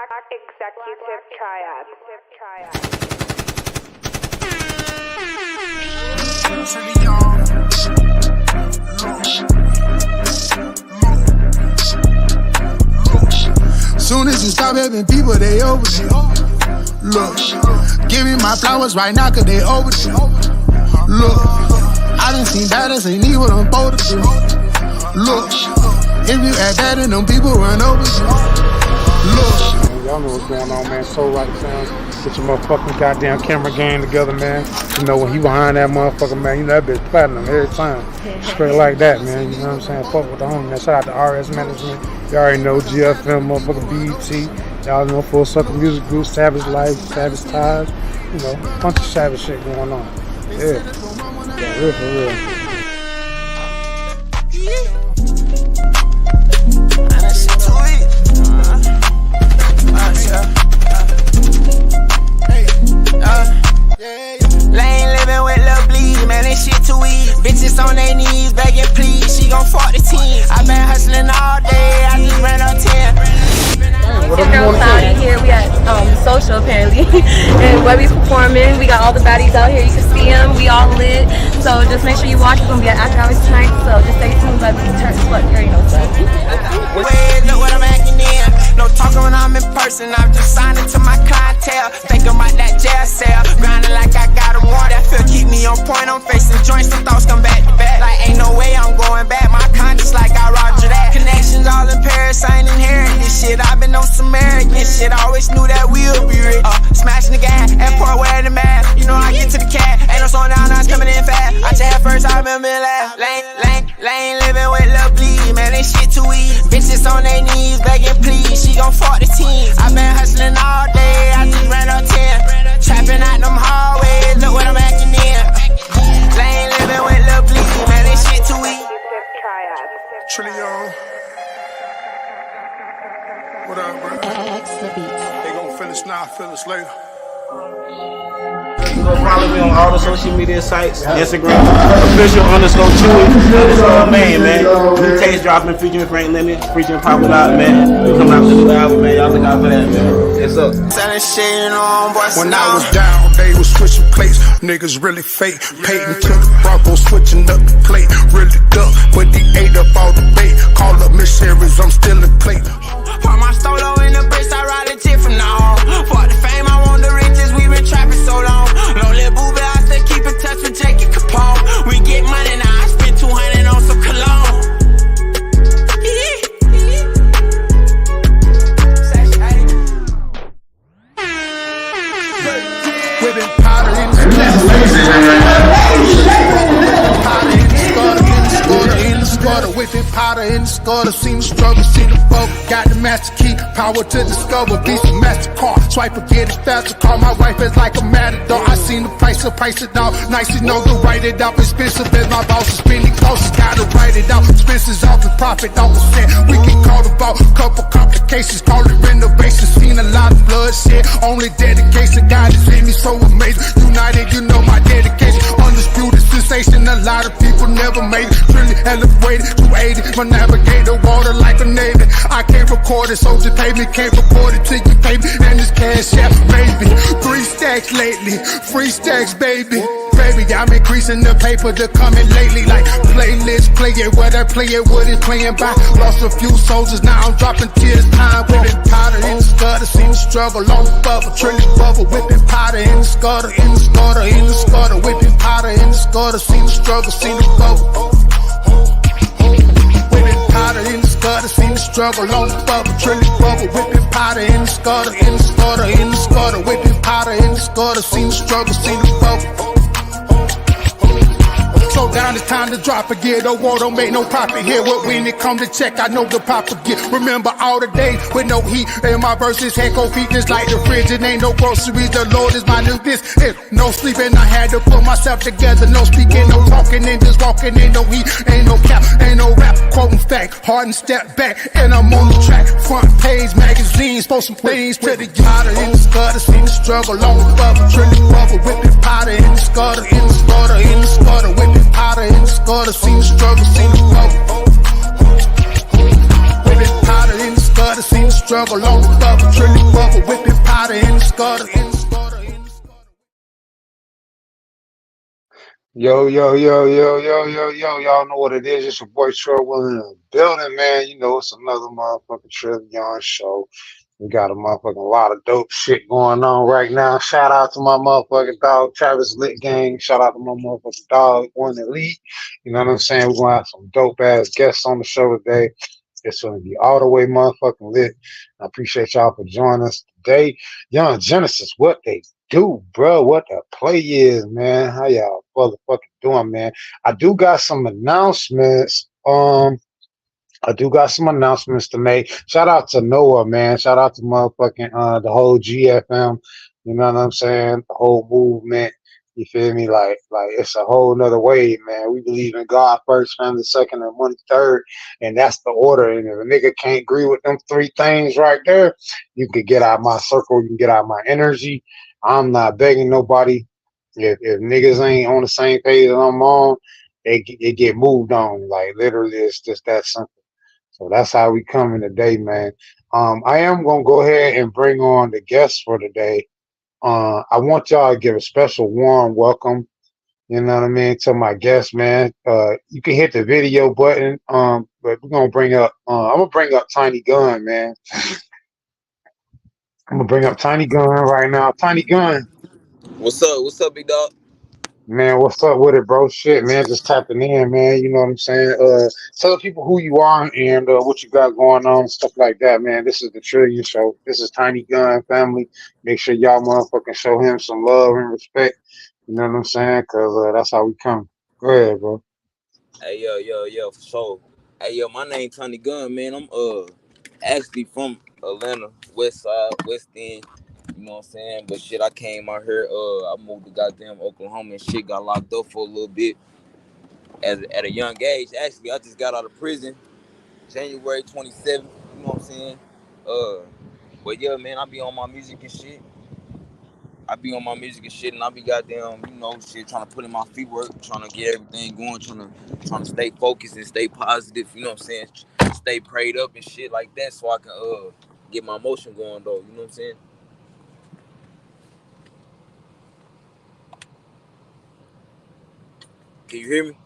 Executive Triad. Soon as you stop helping people, they overdue. Look, give me my flowers right now, cause they overdue. Look, I done seen battles, ain't need what I'm supposed to do. Look, if you act bad, then them people run over you. Look. Y'all know what's going on, man. So right sounds. Get your motherfucking goddamn camera game together, man. You know, when he behind that motherfucker, man, you know that bitch platinum every time. Straight like that, man. You know what I'm saying? Fuck with the homie, man. Shout out to RS Management. You already know GFM, motherfucking BET. Y'all know Full Circle Music Group, Savage Life, Savage Ties. You know, a bunch of savage shit going on. Yeah. Yeah, real for real. Lane living with Lil Bleed, man, this shit too easy. Bitches on their knees begging please, she gon' fuck the team. I been hustling all day, I just ran up 10. It's your girl Cloudy here. We at Social apparently, and where we performing. We got all the baddies out here. You can see them. We all lit. So just make sure you watch. It's gonna be at after hours tonight. So just stay tuned. But turn what you already know. Wait, look what I'm acting in. No talking when I'm in person. I'm just signing to my clientele. Thinking about that jail cell. Grinding like I got a warrant. That feel keep me on point. I'm facing joints. The thoughts come back to back. Like ain't no way I'm going back. My conscience like I roger that. Connections all in Paris. I ain't inherit this shit. I've been on some arrogant shit. I always knew that we'll be rich. Smashing the gas. Airport wearing the mask. You know I get to the cat. Ain't no slowing down. I was coming in fast. I just had first. I remember it last. Lane living with Lil Bleed. Man, this shit too easy. Bitches on their knees begging please. She gon' fuck the team. I been hustling all day. I just ran up 10. Trapping out them hallways. Look what I'm acting in. Lane living with Lil Bleed. Man, this shit too easy. Trillion. What up, bro? They gon' feel us now, feel us later. You can follow me on all the social media sites, Instagram, official_Chewy_man, man. New taste dropping, featuring Frank Lemon, featuring Pop It Out, man. We coming out with a new album, man. Y'all look out for that, man. It's up. Selling shit on, boy. When I was down, they was switching plates. Niggas really fake. Peyton took the Bronco, switching up the plate. Really duck, but he ate up all the bait. Call up Miss Harris, I'm still in plate. Put my stolo in the bricks, I ride legit from now on. Fuck the fame, I want the riches, we been trapping so long. No little booby, I still keep in touch with Jake Capone. We get money now, I spend 200 on some cologne. Whipping powder in the whipping powder in the scutter, seen the struggle, seen the bubble. Got the master key, power to discover. Be some MasterCard, swipe or get it faster. Call my wife is like a matador. I seen the price it out. Nice to know to write it out. Expensive as my boss is spending close. Gotta write it out. Expenses off the profit, off percent. We can call about couple complications. Call it renovation. Seen a lot of bloodshed. Only dedication. God has made me so amazing. United, you know my dedication. Undisputed sensation. A lot of people never made it. Really elevated. 280, my navigator, water like a Navy. I can't record it, so just pay me. Can't record it till you pay me. And this Cashapp, baby. 3 stacks lately, free stacks, baby. Baby, I'm increasing the paper to coming lately. Like playlist, play it, what I play it, what it's playing by. Lost a few soldiers, now I'm dropping tears. Time whipping powder in the scutter, seen the struggle on the bubble, trillion bubble, whipping powder in the scutter, in the scutter, in the scutter, whipping powder in the scutter, seen the struggle, seen the bubble. Powder in the scutter, seen the struggle on the bubble, trillion bubble, whipping powder in the scutter, in the scutter, in the scutter, whipping powder in the scutter, seen the struggle, seen the bubble. Slow down, it's time to drop a gear. The war don't make no profit here. What when it come to check, I know the proper gear. Remember all the days with no heat. And my verses had cold feet just like the fridge. It ain't no groceries. The Lord is my new this. No sleeping, I had to put myself together. No speaking, no talking, and just walking. Ain't no heat, ain't no cap, ain't no rap. Quoting fact, hard and step back. And I'm on the track. Front page magazines, post some things to the powder in the scutter. Seen the struggle on the bubble, trillion bubble, whipping powder in the scutter, in the scutter, in the scutter, whipping powder in the scutter, seen the struggle, seen the bubble. Whipping powder in the scutter, seen the struggle on the bubble, trillion bubble. Yo, yo, yo, yo, yo, yo, yo. Y'all know what it is. It's your boy Trevor in the building, man. You know, it's another motherfucking Trivion show. We got a motherfucking lot of dope shit going on right now. Shout out to my motherfucking dog, Travis Lit Gang. Shout out to my motherfucking dog, One Elite. You know what I'm saying? We're gonna have some dope ass guests on the show today. It's gonna be all the way motherfucking lit. I appreciate y'all for joining us today. Young Genesis, what they do, bro? What the play is, man? How y'all motherfucking doing, man? I do got some announcements. I do got some announcements to make. Shout out to Noah, man. Shout out to motherfucking the whole GFM. You know what I'm saying? The whole movement. You feel me? Like it's a whole nother way, man. We believe in God first, family second, and money third, and that's the order. And if a nigga can't agree with them three things right there, you can get out my circle. You can get out my energy. I'm not begging nobody. If niggas ain't on the same page that I'm on, it get moved on. Like literally, it's just that simple. So that's how we coming today, man. I am gonna go ahead and bring on the guests for today. I want y'all to give a special warm welcome. You know what I mean to my guests, man. You can hit the video button. But we're gonna bring up. I'm gonna bring up Tiny Gun, man. I'm gonna bring up Tiny Gun right now. Tiny Gun, What's up? What's up, big dog? man, what's up with it, bro? Shit, man, just tapping in, man. You know what I'm saying? Tell people who you are and what you got going on, stuff like that, man. This is the Trillion Show. This is Tiny Gun family. Make sure y'all motherfucking show him some love and respect. You know what I'm saying? Cause that's how we come. Go ahead, bro. Hey, yo, for sure. Hey, yo, my name Tony Gunn, man. I'm actually from Atlanta, West Side, West End. You know what I'm saying? But shit, I came out here. I moved to goddamn Oklahoma and shit. Got locked up for a little bit at a young age. Actually, I just got out of prison January 27th. You know what I'm saying? Uh, but yeah, man, I be on my music and shit. I be on my music and shit, and I be goddamn, shit, trying to put in my feet work, trying to get everything going, trying to stay focused and stay positive. You know what I'm saying? Stay prayed up and shit like that, so I can get my emotion going though. You know what I'm saying? Can you hear me?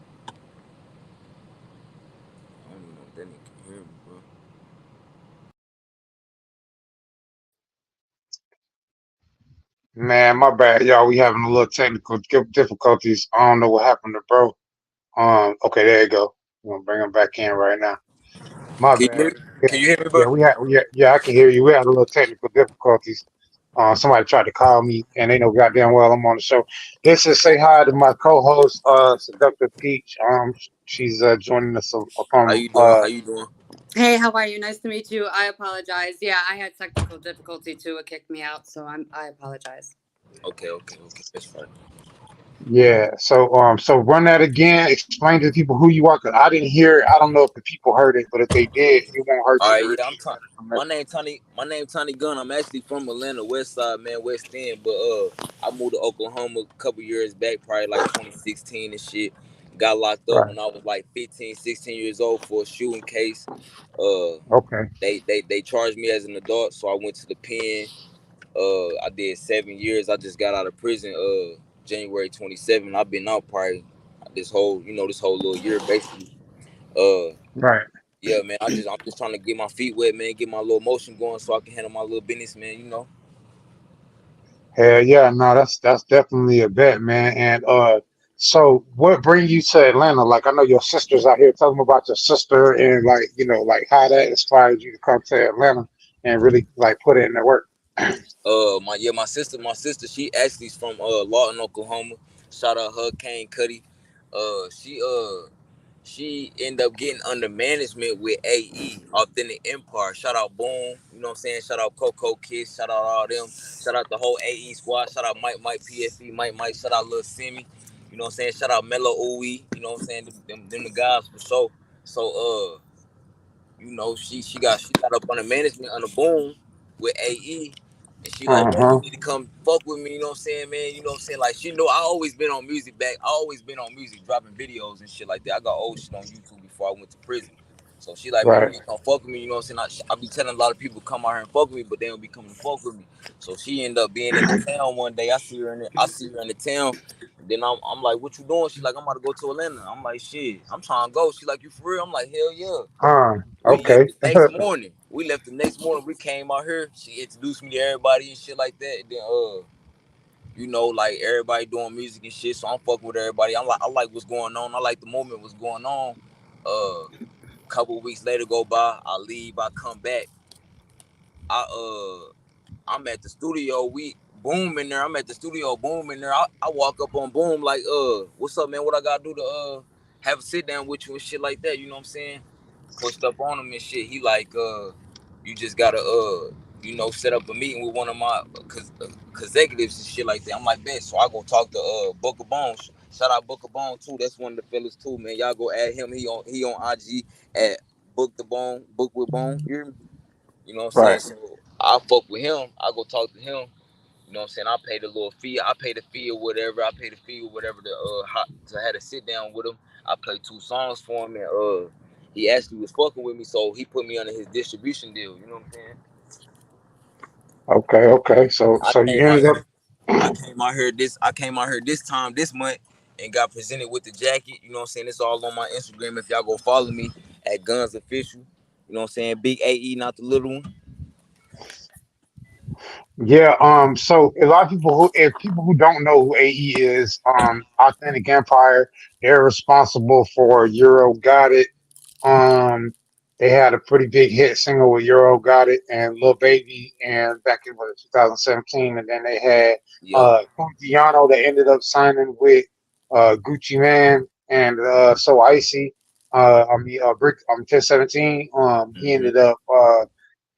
I don't even know if that nigga can hear me, bro. Man, my bad, y'all. We having a little technical difficulties. I don't know what happened to bro. Okay, there you go. I'm gonna bring him back in right now. My Can you hear bad. me? Can you hear me, bro? Yeah, yeah, I can hear you. We had a little technical difficulties. Somebody tried to call me, and they know goddamn well I'm on the show. This is say hi to my co-host, Seductive Peach. She's joining us How from. you doing? How you doing? Hey, how are you? Nice to meet you. I apologize. Yeah, I had technical difficulty too. It kicked me out, so I apologize. Okay. That's fine. Yeah, so run that again. Explain to people who you are, cause I didn't hear it. I don't know if the people heard it, but if they did, it won't hurt All you right, to yeah, repeat that My information. name Tony. My name Tony Gunn. I'm actually from Atlanta, West Side, man, West End. But I moved to Oklahoma a couple years back, probably like 2016 and shit. Got locked up Right. when I was like 15, 16 years old for a shooting case. Uh, Okay. they charged me as an adult, so I went to the pen. I did 7 years. I just got out of prison. January 27. I've been out probably this whole little year basically. Uh, Right. yeah, man. I'm just trying to get my feet wet, man. Get my little motion going so I can handle my little business, man. You know. Hell yeah, no, that's definitely a bet, man. And so what brings you to Atlanta? Like I know your sister's out here. Tell them about your sister and like like how that inspired you to come to Atlanta and really like put it in the work. My sister, she actually is from Lawton, Oklahoma. Shout out Hurricane Cuddy. She ended up getting under management with AE, Authentic Empire. Shout out Boom, you know what I'm saying? Shout out Coco Kids, shout out all them. Shout out the whole AE squad. Shout out Mike, PFE, Mike. Shout out Lil Simi, you know what I'm saying? Shout out Mello Ooey, you know what I'm saying? Them the guys for sure. So she got up under management under Boom with AE. And she like, bro, you Uh-huh. need to come fuck with me, you know what I'm saying, man? You know what I'm saying? Like she know I always been on music back. I always been on music, dropping videos and shit like that. I got old shit on YouTube before I went to prison. So she like, man, you Right. need to come fuck with me. You know what I'm saying? I be telling a lot of people to come out here and fuck with me, but they don't be coming to fuck with me. So she ended up being in the town one day. I see her in the town. Then I'm like, what you doing? She like, I'm about to go to Atlanta. I'm like, shit, I'm trying to go. She like, you for real? I'm like, hell yeah. We left Okay. the next morning. We came out here. She introduced me to everybody and shit like that. And then you know, like everybody doing music and shit. So I'm fucking with everybody. I like what's going on. I like the moment what's going on. Couple of weeks later go by. I leave. I come back. I I'm at the studio. We boom in there. I'm at the studio. Boom in there. I walk up on boom like what's up, man? What I gotta do to have a sit down with you and shit like that? You know what I'm saying? Pushed up on him and shit. He like you just gotta you know, set up a meeting with one of my executives and shit like that. I'm like, bet. So I go talk to Booker Bones. Shout out Booker Bone too. That's one of the fellas too, man. Y'all go add him. He on IG at Book the Bone, Book with Bone. You hear me? You know what I'm saying? Right. So I fuck with him. I go talk to him. You know what I'm saying? I pay the little fee. I pay the fee or whatever. I pay the fee or whatever to have to sit down with him. I play 2 songs for him and he actually was fucking with me, so he put me under his distribution deal. You know what I'm saying? Okay. Okay. So I so you came out ended up. here. I came out here this time this month and got presented with the jacket. You know what I'm saying? It's all on my Instagram. If y'all go follow me at Guns Official. You know what I'm saying? Big AE, not the little one. Yeah. So a lot of people if people who don't know who AE is, Authentic Empire, they're responsible for Euro Got It. Um, they had a pretty big hit single with Euro Got It and Lil Baby, and back in 2017, and then they had Yep. Giano that ended up signing with Gucci Man and So Icy. Brick 1017. He Mm-hmm. ended up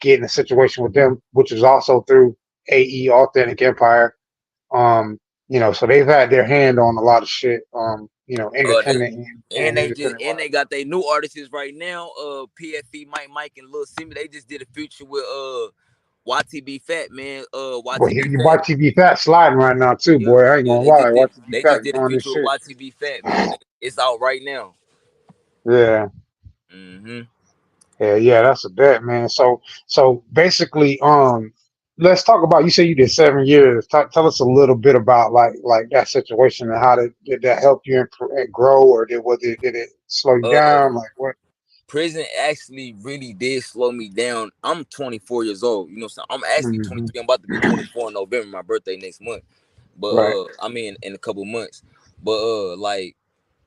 getting a situation with them, which was also through AE Authentic Empire. So they've had their hand on a lot of shit. They Independent and independent. and they got their new artists right now. PFE, Mike, and Lil Simi. They just did a feature with YTB Fat, man. Boy, YTB you Fat. YTV Fat sliding right now too, Yeah, boy. I ain't yeah. gonna lie. YTV They just Fat did a doing this feature with shit. YTB Fat, man. It's out right now. Yeah, Mm-hmm. yeah, that's a bet, man. So basically, let's talk about. You say you did 7 years. Tell us a little bit about like that situation and how did that help you and grow, or did it slow you Uh, down? Like what? Prison actually really did slow me down. I'm 24 years old. You know, so I'm actually Hmm. 23. I'm about to be 24 in November, my birthday next month. But Right. I mean, in a couple months. But like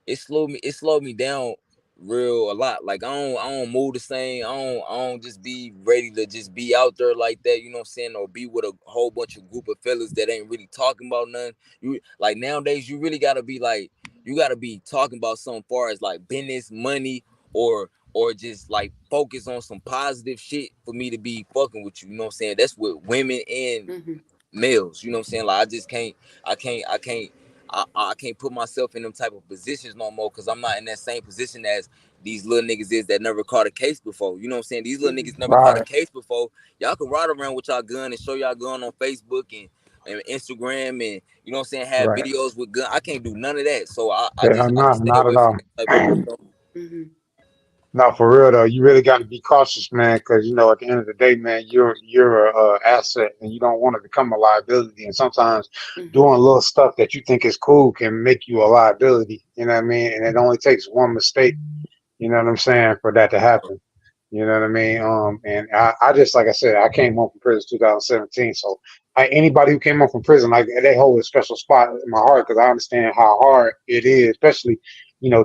it slowed me down real a lot. Like I don't move the same. I don't just be ready to just be out there like that, you know what I'm saying, or be with a whole bunch of group of fellas that ain't really talking about nothing. You like nowadays you really gotta be like you gotta be talking about something far as like business, money, or just like focus on some positive shit for me to be fucking with you. You know what I'm saying? That's with women and Mm-hmm. males. You know what I'm saying? Like I just can't, I can't put myself in them type of positions no more because I'm not in that same position as these little niggas is that never caught a case before. You know what I'm saying? These little Mm-hmm. niggas never caught a Right. case before. Y'all can ride around with y'all gun and show y'all gun on Facebook and Instagram and you know what I'm saying, have Right. videos with gun. I can't do none of that. So Yeah, I just stay not at away from all. that type of Mm-hmm. No, for real though, you really got to be cautious, man, because at the end of the day, man, you're a asset, and you don't want to become a liability. And sometimes Mm-hmm. doing little stuff that you think is cool can make you a liability. You know what I mean? And it only takes one mistake. You know what I'm saying, for that to happen. You know what I mean? And I just, like I said, I came home from prison 2017. So anybody who came home from prison, like they hold a special spot in my heart because I understand how hard it is, especially,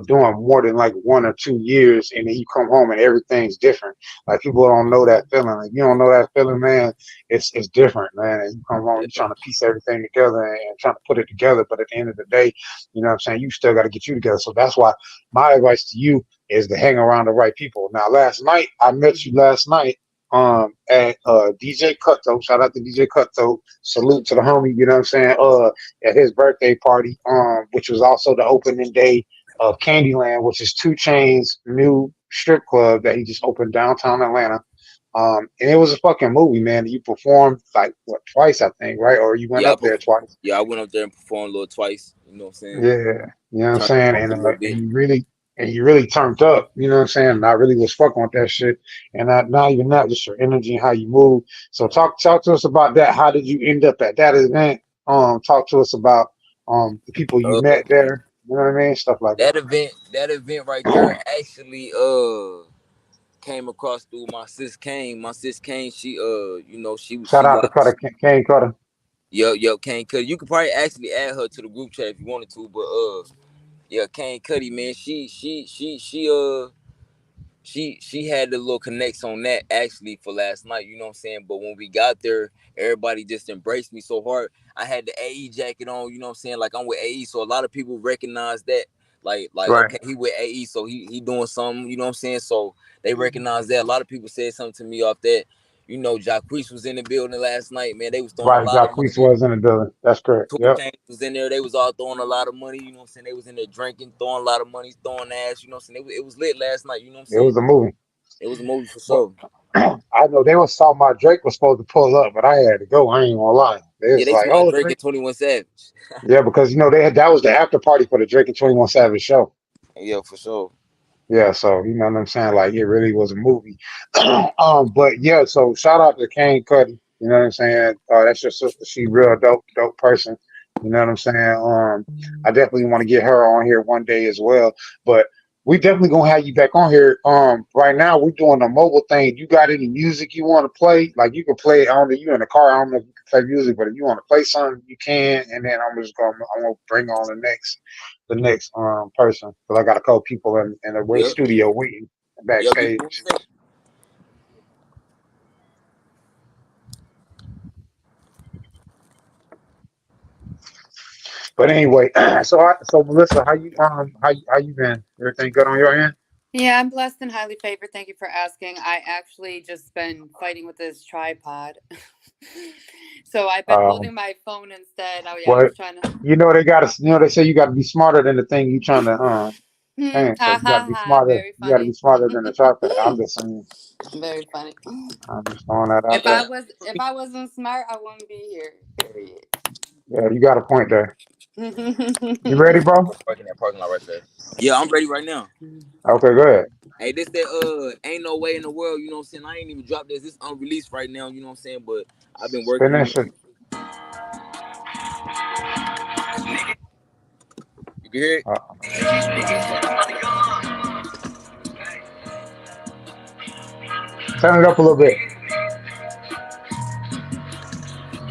doing more than like 1 or 2 years and then you come home and everything's different. Like people don't know that feeling. Like you don't know that feeling, man. It's different, man. And you come home, Yeah, you're trying to piece everything together and trying to put it together. But at the end of the day, you know what I'm saying? You still got to get you together. So that's why my advice to you is to hang around the right people. Now, last night I met you last night at DJ Cutthroat. Shout out to DJ Cutthroat. Salute to the homie. You know what I'm saying? At his birthday party, which was also the opening day of Candyland, which is Two Chain's new strip club that he just opened downtown Atlanta. And it was a fucking movie, man. You performed like what twice, I think, right? Or you went yeah, up there twice. yeah. I went up there and performed a little twice. You know what I'm saying? Yeah, you know what I'm Turned it saying, up a little and bit. you really and you really turned up. You know what I'm saying? And I really was fucking with that shit. And not even that, just your energy and how you move. So talk to us about that. How did you end up at that event? Talk to us about the people you met Uh, there. You know what I mean? Stuff like that. that event right there actually came across through my sis Kane. My sis Kane, she Shout she out to watched. Cutter Kane Cutter. Yo, Kane Cuddy. You could probably actually add her to the group chat if you wanted to, but yeah, Kane Cuddy, man, she had the little connects on that actually for last night, you know what I'm saying? But when we got there, everybody just embraced me so hard. I had the AE jacket on, you know what I'm saying? Like I'm with AE, so a lot of people recognize that. Like Right. okay, he with AE, so he doing something, you know what I'm saying? So they recognize that. A lot of people said something to me off that. Jacquees was in the building last night, man. They was throwing a Right. lot of Jacquees money. was in the building. That's correct. Two Yep. Chainz was in there. They was all throwing a lot of money. You know what I'm saying? They was in there drinking, throwing a lot of money, throwing ass. You know what I'm saying? It was lit last night. You know what I'm It saying? was a movie. It was a movie for But sure. I know they was talking about Drake was supposed to pull up, but I had to go. I ain't gonna lie. They Yeah, was they like, smart "Oh, Drake Drake." and 21 Savage. Yeah, because they had that was the after party for the Drake and 21 Savage show. Yeah, for sure. Yeah, so you know what I'm saying? Like it really was a movie. But yeah, so shout out to Kane Cuddy. You know what I'm saying? That's your sister. She real dope person. You know what I'm saying? I definitely want to get her on here one day as well. But we definitely gonna have you back on here. Right now we're doing a mobile thing. You got any music you want to play? Like you can play. I don't know. You in the car? I don't know if you can play music, but if you want to play something, you can. And then I'm gonna bring on the next person because I got a couple people in the wait Yep. studio waiting Yo, give me one backstage. second. But anyway, so Melissa, how you been? Everything good on your end? Yeah, I'm blessed and highly favored. Thank you for asking. I actually just been fighting with this tripod. So I've been Um, holding my phone instead. Oh yeah, I well, was trying to. they say you got to be smarter than the thing you trying to Hmm, thing. So ha you got to ha be ha. smarter. Very You got to be funny. smarter than the tripod. I'm just saying. Very funny. I'm just throwing that out If there. I wasn't smart, I wouldn't be here. Period. Yeah, you got a point there. You ready, bro? Parking that parking lot right there. Yeah, I'm ready right now. Okay, go ahead. Hey, this that ain't no way in the world, you know what I'm saying? I ain't even dropped this. This unreleased right now, you know what I'm saying? But I've been Spin working that on it. shit. You can hear it? Uh, turn it up a little bit.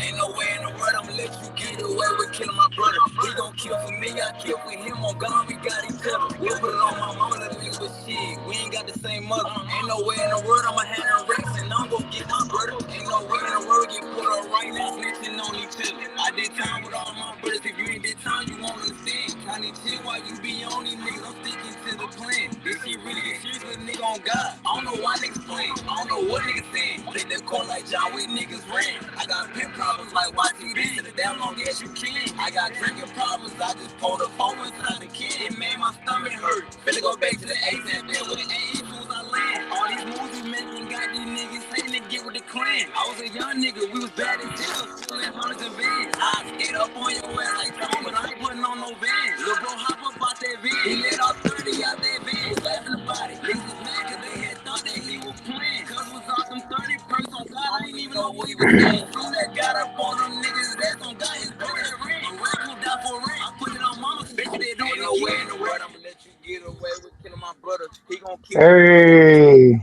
Ain't no way in the world I'ma let you get away with killing my brother. He gon' kill for me, I kill for him. On God, we got each other. We'll put it on my mama to live with shit. We ain't got the same mother. Ain't no way in the world I'ma have a race and I'm gon' get my brother. Ain't no way in the world get put up right now, snitching on each other. I did time with all my brothers. If you ain't did time, you won't understand. Trying to chill while you be on these niggas. I'm sticking to the plan. This shit really get serious, little nigga on God. I don't know why niggas playing. I don't know what niggas saying. Hit that court like John Wick niggas ran. I got pimp problems like YTV to the damn long as you can. I got drinking problems. I just pulled a phone inside the kid. It made my stomach hurt. Finna go back to the ASAP there with the AE tools I land. All these moves we making got these niggas saying to get with the clan. I was a young nigga. We was bad as hell. Stealing hundreds of vans. I skate up on your ass like Tom, but I ain't putting on no vans. Lil' bro hop up out that van. He let off 30 out that van. Was laughing about it. Niggas was mad cause they had thought that he was playing. Cuz was off them 30 perks on God. I didn't even know what he was saying. Soon that got up on them niggas that's on God. His brother that ran. A rap moved out for rent. I put it on mama's bitch. They do it no way in the world. I'ma let you get away with killing my brother. He gon' kill for me. Hey,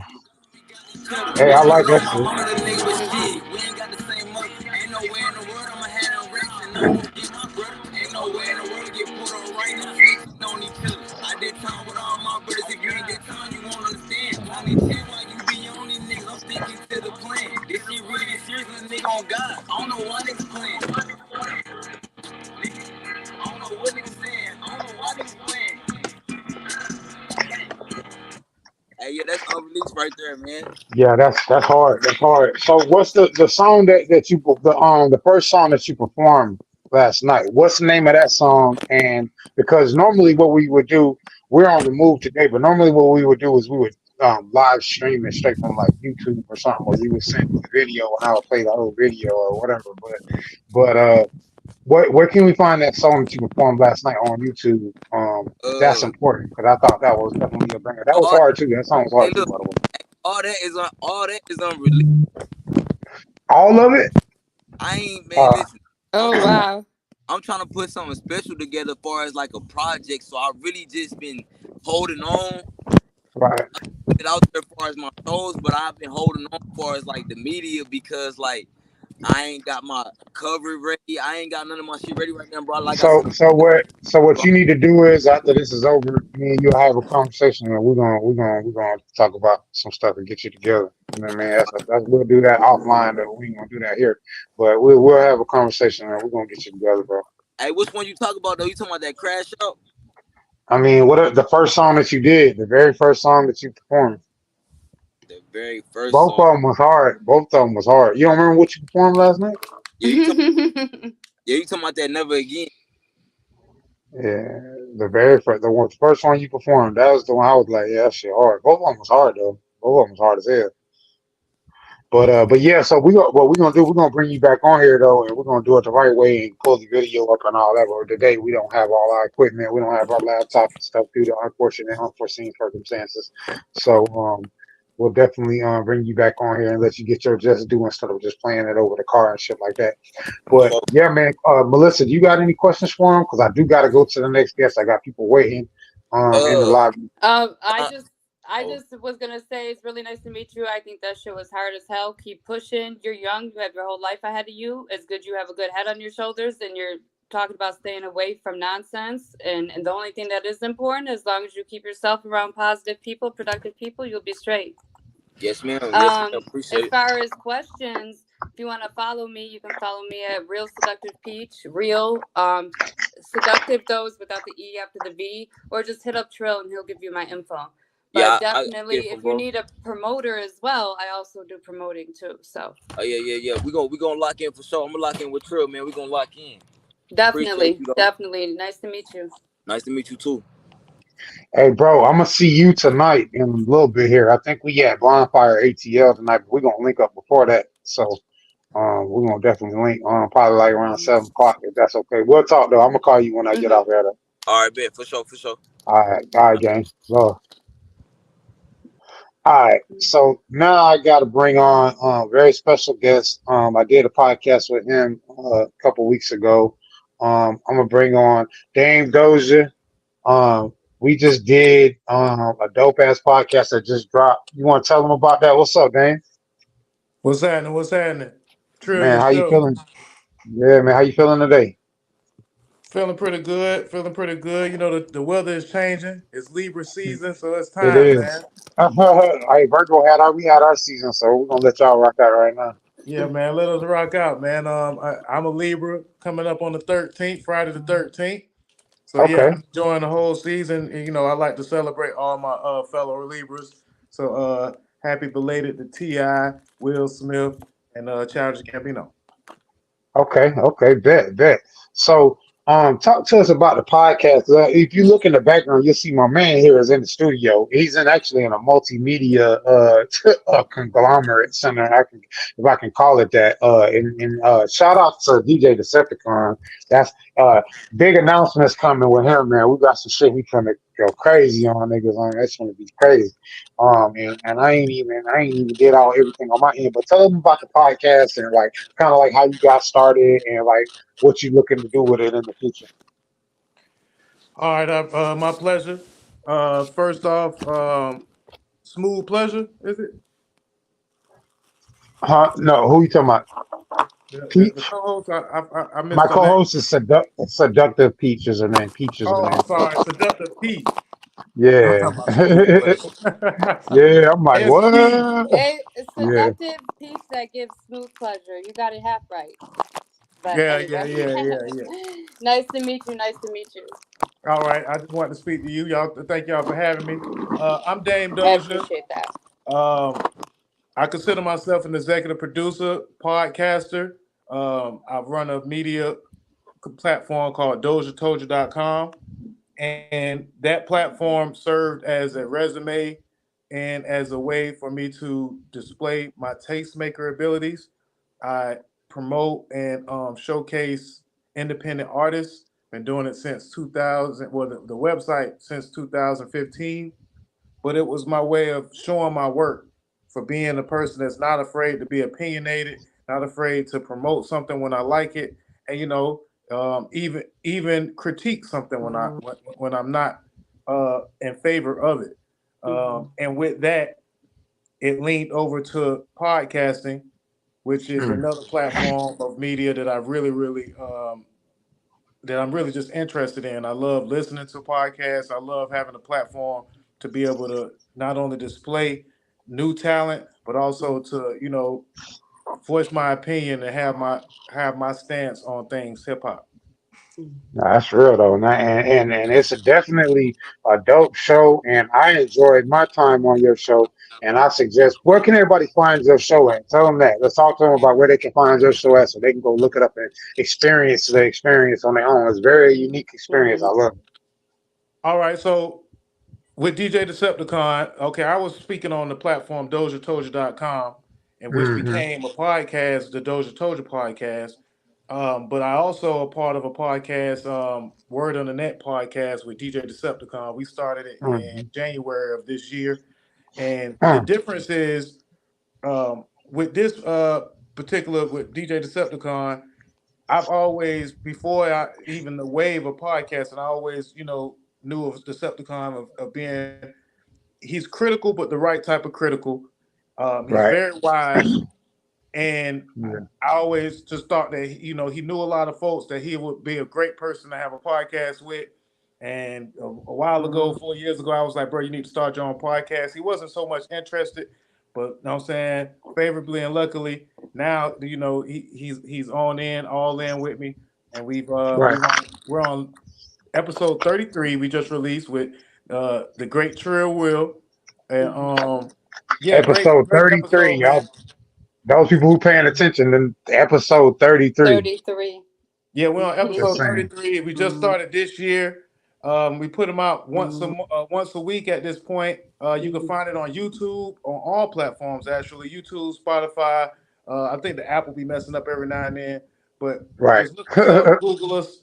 hey, I like that My shit. mama the nigga with shit. We ain't got the same mother. Ain't no way in the world I'ma have them racks and I'm gon' get my brother. Ain't no way in the world get put on right now. Snitching on each other. I did time with all my brothers. If you ain't did time, you won't understand. I need chill while you be on these niggas. I'm sticking to the plan. This shit really get serious, little nigga on God. I don't know why niggas playing. I don't know what niggas saying. I don't know why niggas playing. Hey, yeah, that's unreleased right there, man. Yeah, that's hard. That's hard. So what's the song that you the first song that you performed last night? What's the name of that song? And because normally what we would do, we're on the move today, but normally what we would do is we would live stream it straight from like YouTube or something, or you would send me the video and I would play the whole video or whatever. But Where can we find that song that you performed last night on YouTube? That's Uh, important because I thought that was definitely a banger. That was all hard too. That song was hey hard too, look, by the way. all that is unreleased. All of it. I ain't man. Uh, Listen, I'm Oh trying. wow. I'm trying to put something special together, as far as like a project. So I really just been holding on. right. It out there as far as my shows, but I've been holding on as far as like the media, because like I ain't got my cover ready. I ain't got none of my shit ready right now, bro. Like I said, So what bro, you need to do is after this is over, me and you'll have a conversation and we're gonna talk about some stuff and get you together. You know what I mean? That's we'll do that offline though. We ain't gonna do that here. But we'll have a conversation and we're gonna get you together, bro. hey, which one you talk about though? You talking about that crash out? I mean, the first song that you did, the very first song that you performed, The very first both song. of them was hard. Both of them was hard. You don't remember what you performed last night? Yeah, you talking. Yeah, you talking about that never again? Yeah, the first one you performed, that was the one I was like, yeah, that shit hard. Both of them was hard though. Both of them was hard as hell. But yeah, so what we're gonna do, we're gonna bring you back on here though, and we're gonna do it the right way and pull the video up and all that. But today we don't have all our equipment, we don't have our laptop and stuff due to unfortunate, unforeseen circumstances. So we'll definitely bring you back on here and let you get your just due instead of just playing it over the car and shit like that. But So, yeah, man, Melissa, do you got any questions for him? Because I do got to go to the next guest. I got people waiting in the uh, lobby. I uh, just I oh, just was gonna say it's really nice to meet you. I think that shit was hard as hell. Keep pushing. You're young. You have your whole life ahead of you. It's good you have a good head on your shoulders, and you're talking about staying away from nonsense. And the only thing that is important, as long as you keep yourself around positive people, productive people, you'll be straight. yes, ma'am. Yes, ma'am. As Appreciate it. far as questions, if you want to follow me, you can follow me at Real Seductive Peach. Real seductive those without the E after the V, or just hit up Trill and he'll give you my info. But Yeah, I get definitely, it from if you bro. need a promoter as well, I also do promoting too. So Oh yeah, yeah, yeah. We gonna lock in for sure. I'm gonna lock in with Trill, man. We gonna lock in. Appreciate definitely, you though. definitely, nice to meet you. Nice to meet you too. Hey, bro, I'm gonna see you tonight in a little bit here. I think we at Bonfire ATL tonight, but we're gonna link up before that. So we're gonna definitely link probably like around 7 o'clock if that's okay. We'll talk though. I'm gonna call you when I get Hmm. off here. Though. All right, bet for sure, for sure. All right, gang. So, all right. So now I got to bring on a very special guest. I did a podcast with him a couple weeks ago. I'm gonna bring on Dame Doja. We just did a dope ass podcast that just dropped. You want to tell them about that? What's up, Dame? What's happening? What's happening? Trill Man, how you yourself. feeling? Yeah, man, how you feeling today? Feeling pretty good. Feeling pretty good. You know, the weather is changing. It's Libra season, so it's It time, is. man. Hey, Virgo we had our season, so we're gonna let y'all rock out right now. Yeah, man. Let us rock out, man. I'm a Libra coming up on the 13th, Friday the 13th. So yeah, Okay, I'm enjoying the whole season. And, you know, I like to celebrate all my fellow Libras. So happy belated to Ti, Will Smith, and Childish Gambino. okay, bet. So, talk to us about the podcast. If you look in the background, you'll see my man here is in the studio. He's actually in a multimedia conglomerate center. If I can call it that. Shout out to DJ Decepticon. That's big announcements coming with him, man. We got some shit we finna go crazy on niggas on. That's gonna be crazy. And I ain't even did all everything on my end. But tell them about the podcast and like kind of like how you got started and like what you looking to do with it in the future. All right, my pleasure. First off, smooth pleasure, is it? Huh? No, who you talking about? The Peach? co-host, I My missed her name. co-host is Seductive Peach is her name. Peach is her Oh, name. I'm sorry, Seductive Peach. I'm Yeah. talking about smooth pleasure. Yeah, I'm like, It's Peach. what? It's Yeah. seductive peach that gives smooth pleasure. You got it half right. But Yeah, yeah, anyway, yeah, yeah, yeah. nice to meet you. Nice to meet you. All right, I just wanted to speak to you, y'all. Thank y'all for having me. I'm Dame I Doja. appreciate that. Um, I consider myself an executive producer, podcaster. I run a media platform called DojaToja.com. And that platform served as a resume and as a way for me to display my tastemaker abilities. I promote and showcase independent artists. Been doing it since 2000. Well, the website since 2015. But it was my way of showing my work for being a person that's not afraid to be opinionated, not afraid to promote something when I like it, and even critique something when I'm not in favor of it. And with that, it leaned over to podcasting, which is Mm. another platform of media that I really that I'm really just interested in. I love listening to podcasts. I love having a platform to be able to not only display new talent, but also to voice my opinion and have my stance on things hip hop. No, that's real though, and it's definitely a dope show, and I enjoyed my time on your show. And I suggest, where can everybody find your show at? Tell them that. Let's talk to them about where they can find your show at, so they can go look it up and experience the experience on their own. It's a very unique experience. I love it. All right, so with DJ Decepticon, okay, I was speaking on the platform DojaToja.com, and which Hmm. became a podcast, the Doja Toja podcast. But I also a part of a podcast, Word on the Net podcast with DJ Decepticon. We started it in Hmm. January of this year, and the Hmm. difference is with this particular with DJ Decepticon. I've always, before I even the wave of podcasts, and I always, knew of Decepticon of being he's critical, but the right type of critical. He's Right. very wise, and Yeah. I always just thought that he knew a lot of folks that he would be a great person to have a podcast with. And a while ago, 4 years ago, I was like, bro, you need to start your own podcast. He wasn't so much interested, but you know what I'm saying, favorably and luckily, now he's on in, all in with me, and Right. we're on episode 33. We just released with the great Trill Will, and yeah, great Episode great 33, episode, man. y'all. Those people who paying attention, then episode 33. 33. Yeah, we're on Just episode saying. 33. We just started this year. We put them out once a week at this point. You can find it on YouTube, on all platforms actually. YouTube, Spotify. I think the app will be messing up every now and then, but Right. just look us up, Google us.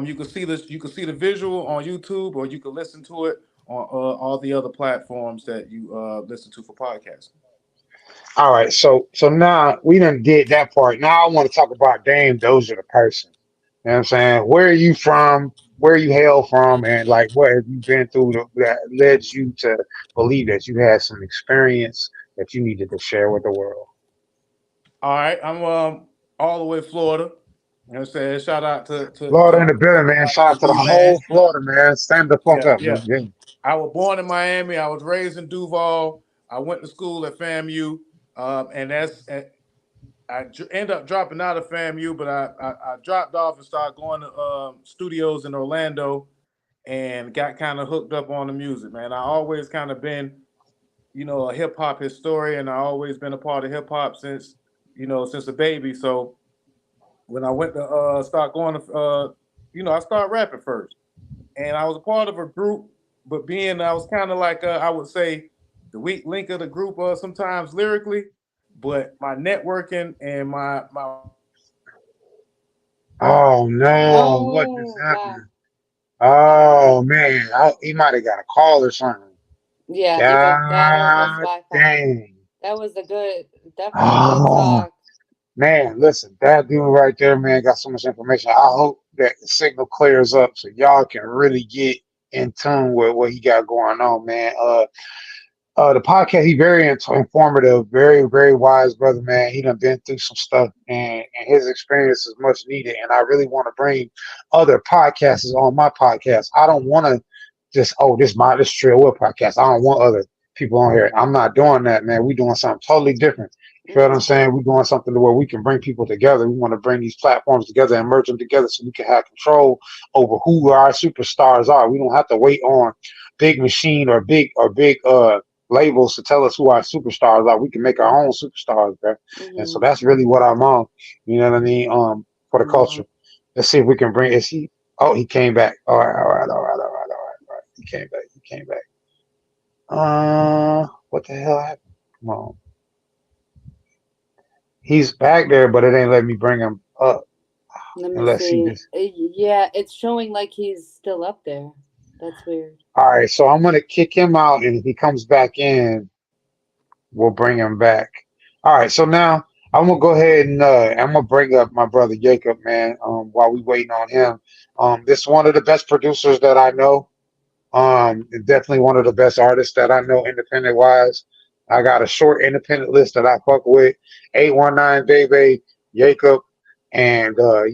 You can see this. You can see the visual on YouTube, or you can listen to it on all the other platforms that you listen to for podcasts. All right, so now we done did that part. Now I want to talk about Dame Doja the person. You know what I'm saying? Where are you from? Where you hail from? And like what have you been through that led you to believe that you had some experience that you needed to share with the world? All right, I'm all the way Florida. You know what I'm saying? Shout out to Florida in the building, man. everybody Shout in out the to the B land. whole Florida, man. Stand the fuck Yeah, up, yeah. man. Yeah. I was born in Miami. I was raised in Duval. I went to school at FAMU, and ended up dropping out of FAMU, but I dropped off and started going to studios in Orlando, and got kind of hooked up on the music. Man, I always kind of been, a hip hop historian. I always been a part of hip hop since a baby. So when I went to start going to, I started rapping first, and I was a part of a group, but I was kind of like I would say the weak link of the group sometimes lyrically, but my networking and my Oh no, what just Oh, wow. happened? Oh man, he might have got a call or something. Yeah, either that or it was God Wi-Fi. dang. That was definitely a good Oh talk. man, listen, that dude right there, man, got so much information. I hope that the signal clears up so y'all can really get in tune with what he got going on, man. The podcast, he very informative, very, very wise brother, man. He done been through some stuff, and his experience is much needed. And I really want to bring other podcasters on my podcast. I don't want to just, this Trail Will podcast. I don't want other people on here. I'm not doing that, man. We doing something totally different. You feel what I'm Hmm. saying? We're doing something to where we can bring people together. We want to bring these platforms together and merge them together so we can have control over who our superstars are. We don't have to wait on big machine or big labels to tell us who our superstars are. We can make our own superstars, bro. And so Hmm. that's really what I'm on. You know what I mean? For the culture. Let's see if we can bring. Is he? Oh, he came back. All right, all right, all right, all right, all right, all right. He came back. He came back. What the hell happened? Come on. He's back there, but it ain't letting me bring him up. Let me Unless he see. just. Yeah, it's showing like he's still up there. That's weird. All right, so I'm gonna kick him out, and if he comes back in, we'll bring him back. All right, so now I'm gonna go ahead and I'm gonna bring up my brother Jacob, man. While we waiting on him, this is one of the best producers that I know. Definitely one of the best artists that I know, independent wise. I got a short independent list that I fuck with: 819 Baby, Jacob, and a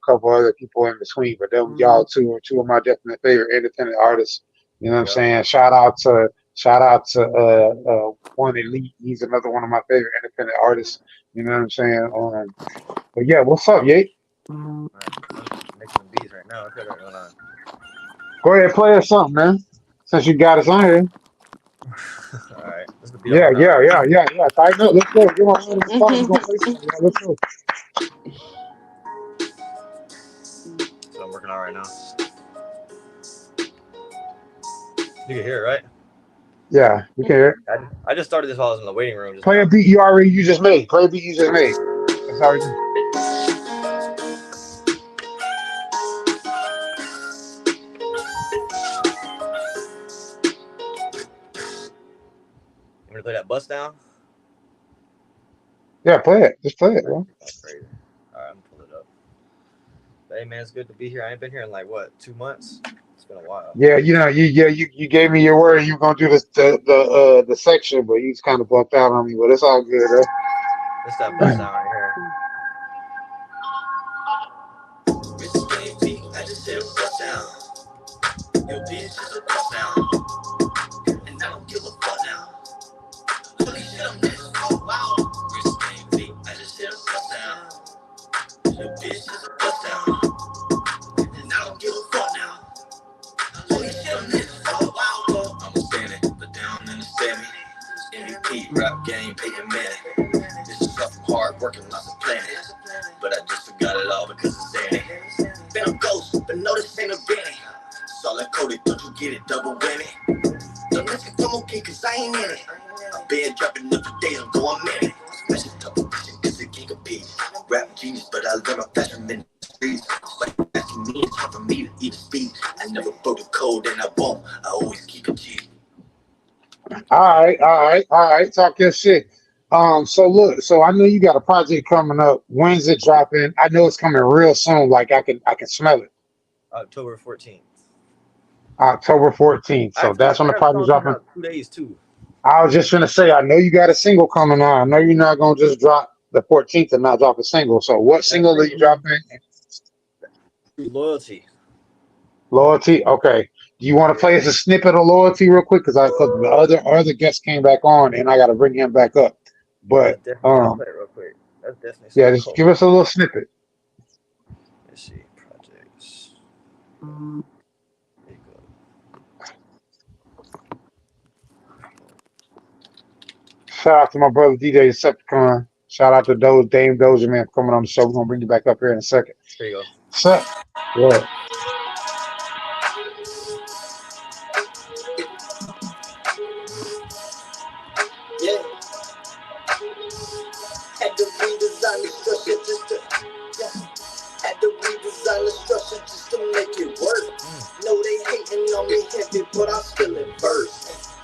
couple other people in between. But them y'all two are two of my definite favorite independent artists. You know what I'm saying? Shout out to One Elite. He's another one of my favorite independent artists. You know what I'm saying? But yeah, what's up, Jake? I'm making beats right now. I feel like going on. Go ahead, play us something, man. Since you got us on here. All right, this is the beat I'm Yeah, working on yeah, right yeah, now. yeah, yeah. Tighten up. Let's go. Get my hand in the spot. We're gonna play something. Yeah, let's go. So I'm working on right now. You can hear it, right? Yeah, we can hear it. I just started this while I was in the waiting room just Play a now. beat you just made. Play a beat you just made. That's how we do. You want to play that bust down? Yeah, play it. Just play it, bro. That's crazy. All right, I'm gonna pull it up. But hey, man, it's good to be here. I ain't been here in like what, 2 months? It's been a while. Yeah, you gave me your word. You were gonna do this the section, but you just kind of bumped out on me. But it's all good, huh? It's that bust down right here. I just said bust down. Your bitch is a bust down. And I don't give a fuck now. Holy shit, I'm this. Oh wow. I just said bust down. Your bitch is a bust down. And I don't give a fuck now. Holy shit, I'm this. Oh wow. I'm a standing, but down in the semi. MVP, rap game, Peyton Manning. This is stuff from hard working, lots of planning. But I just forgot it all because it's Danny. Been a ghost, but no, this ain't a Benny. Solid coded, don't you get it, double whammy. Don't let you come okay, cause I ain't in it. I've been dropping up for days, I'm going many. Special double vision, cause it can't compete. Rap genius, but I learn my fashion in the streets. Like asking me, it's hard for me to even speak. I never broke the code and I won't. I always keep it cheap. All right. Talk your shit. So look, so I know you got a project coming up. When's it dropping? I know it's coming real soon. Like I can smell it. October 14th. October 14th. So that's when I the got a project song coming dropping. out 2 days too. I was just gonna say, I know you got a single coming on. I know you're not gonna just drop the 14th and not drop a single. So what single are you dropping? Loyalty. Loyalty. Okay. Do you want to play us a snippet of Loyalty real quick? Because the other guest came back on and I got to bring him back up. But That's definitely, I'll play it real quick. That's definitely yeah, something just cool. give us a little snippet. Let's see, projects. There you go. Shout out to my brother DJ Decepticon. Shout out to Dame Doja Man for coming on the show. We're gonna bring you back up here in a second. There you go. Sup? Yeah. Yeah. Had to redesign the structure just to, yeah. Had to redesign the structure just to make it work. No, they hating on me heavy, but I'm still in verse.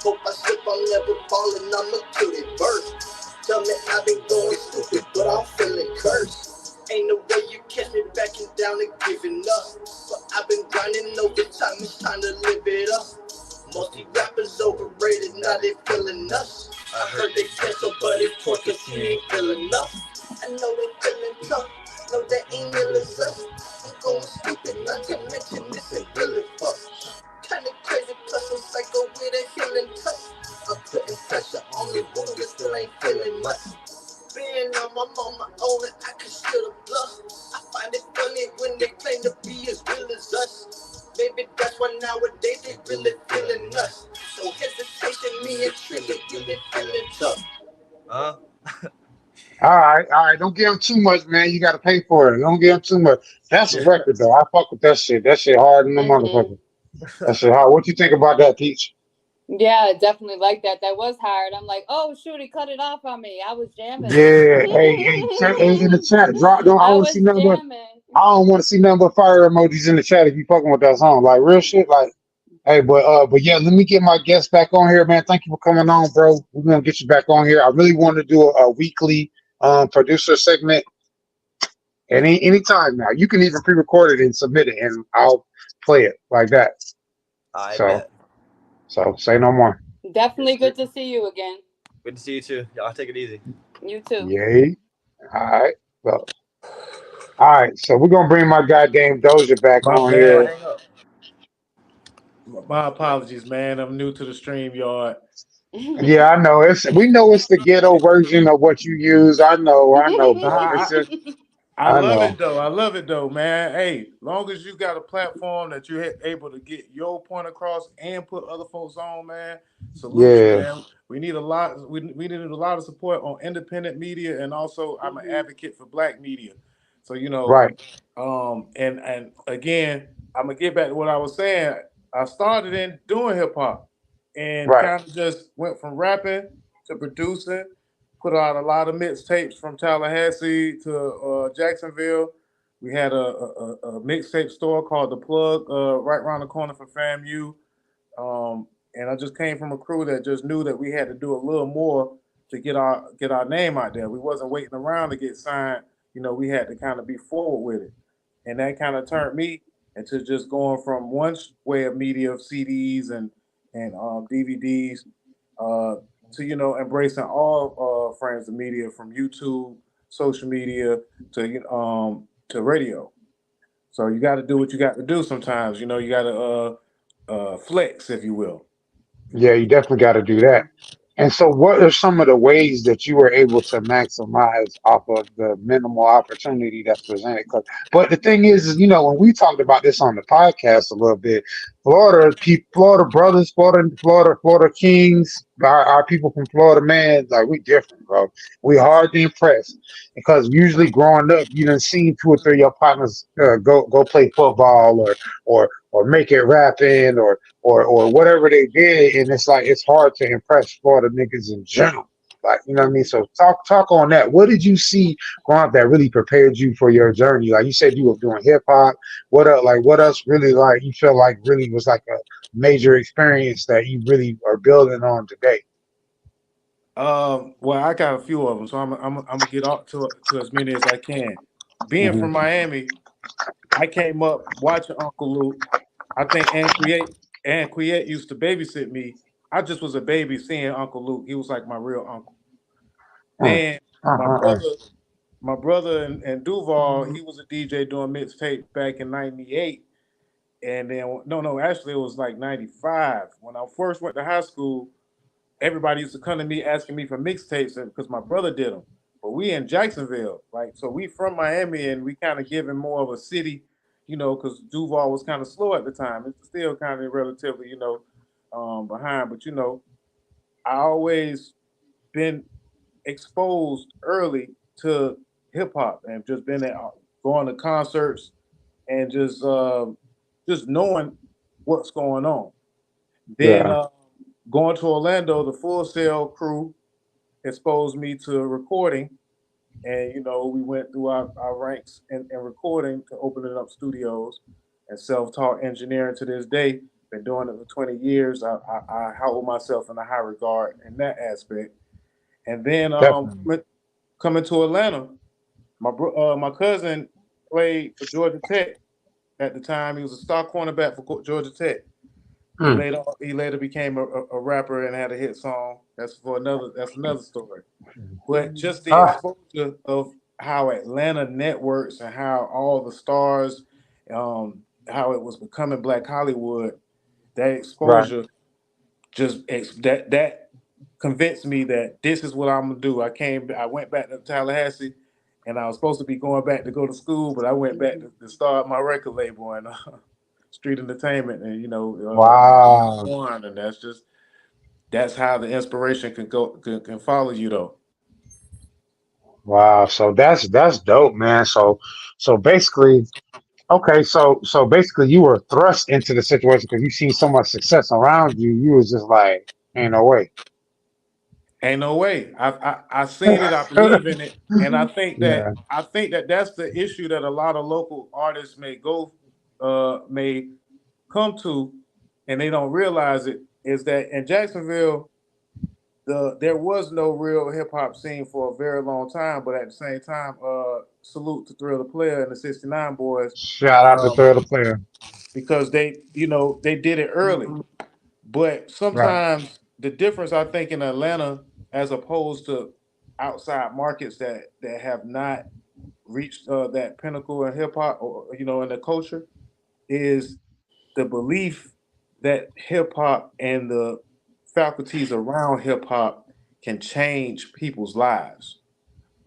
Hope I slip, I'm never falling, I'ma kill it first. Tell me I've been going stupid, but I'm feeling cursed. Ain't no way you catch me backing down and giving up. But I've been grinding overtime, it's time to live it up. Most these rappers overrated, now they feeling us. I heard they cancel, but it's poor cause he ain't feeling enough. I know they feeling tough, no they ain't real as us. I'm going stupid, not to mention this ain't really fuck. Kinda crazy, plus I'm psycho with a healing touch. I'm putting pressure on me, wound, but still ain't feeling much. Being I'm on my own and I can steal the bluff. I find it funny when they claim to be as real as us. Maybe that's why nowadays they really feeling us. No hesitation, me and Trigger really feeling tough. All right. Don't give him too much, man. You got to pay for it. Don't give him too much. That's a record, though. I fuck with that shit. That shit hard in the motherfucker. That shit hard. What you think about that, Peach? Yeah, definitely like that. That was hard. I'm like, oh shoot, he cut it off on me. I was jamming. Yeah, hey, check hey, in the chat. Drop. Don't I I want to see was nothing but jamming. I don't want to see nothing but fire emojis in the chat if you fucking with that song. Like real shit. Like, hey, but yeah, let me get my guest back on here, man. Thank you for coming on, bro. We're gonna get you back on here. I really want to do a weekly producer segment anytime now. You can even pre-record it and submit it, and I'll play it like that. I So, bet. so say no more. Definitely good to see you again. Good to see you too. Y'all take it easy. You too. Yay. All right. Well, all right. So we're gonna bring my goddamn Doja back My on Don't bad. here. hang up. My apologies, man. I'm new to the stream yard. Yeah, I know. We know it's the ghetto version of what you use. I know, bro. It's just I I love know. it though. I love it though, man. Hey, long as you got a platform that you're able to get your point across and put other folks on, man. Salute you, Yeah. man. We need a lot. We need a lot of support on independent media, and also I'm an advocate for Black media. So Right. and again, I'm gonna get back to what I was saying. I started in doing hip hop, and Right. kind of just went from rapping to producing, put out a lot of mixtapes from Tallahassee to Jacksonville. We had a mixtape store called The Plug right around the corner from FAMU. And I just came from a crew that just knew that we had to do a little more to get our name out there. We wasn't waiting around to get signed. We had to kind of be forward with it, and that kind of turned me into just going from one way of media of CDs and DVDs to embracing all frames of media from YouTube, social media to radio. So you got to do what you got to do sometimes. You got to flex, if you will. Yeah, you definitely got to do that. And so, what are some of the ways that you were able to maximize off of the minimal opportunity that's presented? But the thing is, when we talked about this on the podcast a little bit, Florida brothers, Florida Kings, our people from Florida, man, like we different, bro. We hard to impress because usually growing up, you done seen two or three of your partners go play football or make it rapping or whatever they did, and it's like it's hard to impress Florida niggas in general. Like, you know what I mean? So talk on that. What did you see growing up that really prepared you for your journey? Like you said you were doing hip hop. What else really like you feel like really was like a major experience that you really are building on today? Well, I got a few of them, so I'm gonna get out to as many as I can. Being Hmm. from Miami, I came up watching Uncle Luke. I think Ann Quiet used to babysit me. I just was a baby seeing Uncle Luke. He was like my real uncle. Mm, Then my uh, uh. brother, my brother and Duval, he was a DJ doing mixtape back in '98. And then no, actually it was like '95. When I first went to high school, everybody used to come to me asking me for mixtapes because my brother did them. But we in Jacksonville, like so we from Miami and we kind of giving more of a city, because Duval was kind of slow at the time. It's still kind of relatively, behind. But I always been exposed early to hip hop and just been at going to concerts and just knowing what's going on. Then Yeah. going to Orlando, the Full Sail crew exposed me to recording, and we went through our ranks in recording to opening up studios and self-taught engineering to this day. Been doing it for 20 years. I hold myself in a high regard in that aspect. And then Definitely. coming to Atlanta, my cousin played for Georgia Tech at the time. He was a star cornerback for Georgia Tech. Mm, He later became a rapper and had a hit song. That's another story. But just the ah, exposure of how Atlanta networks and how all the stars, how it was becoming Black Hollywood, that right. exposure that convinced me that this is what I'm gonna do. I went back to Tallahassee, and I was supposed to be going back to go to school, but I went back to start my record label and Street Entertainment, and Wow. one, and that's how the inspiration can follow you though. Wow. So that's dope, man. So basically. Okay, so basically you were thrust into the situation because you seen so much success around you. You was just like, ain't no way. Ain't no way. I seen it. I believe in it, and Yeah, I think that that's the issue that a lot of local artists may come to, and they don't realize it. Is that in Jacksonville, there was no real hip hop scene for a very long time, but at the same time, salute to Thrill the Player and the '69 Boys, shout out to um, Third Player. because they did it early. But Right, sometimes the difference I think in Atlanta, as opposed to outside markets that have not reached that pinnacle in hip hop or in the culture, is the belief that hip hop and the faculties around hip hop can change people's lives.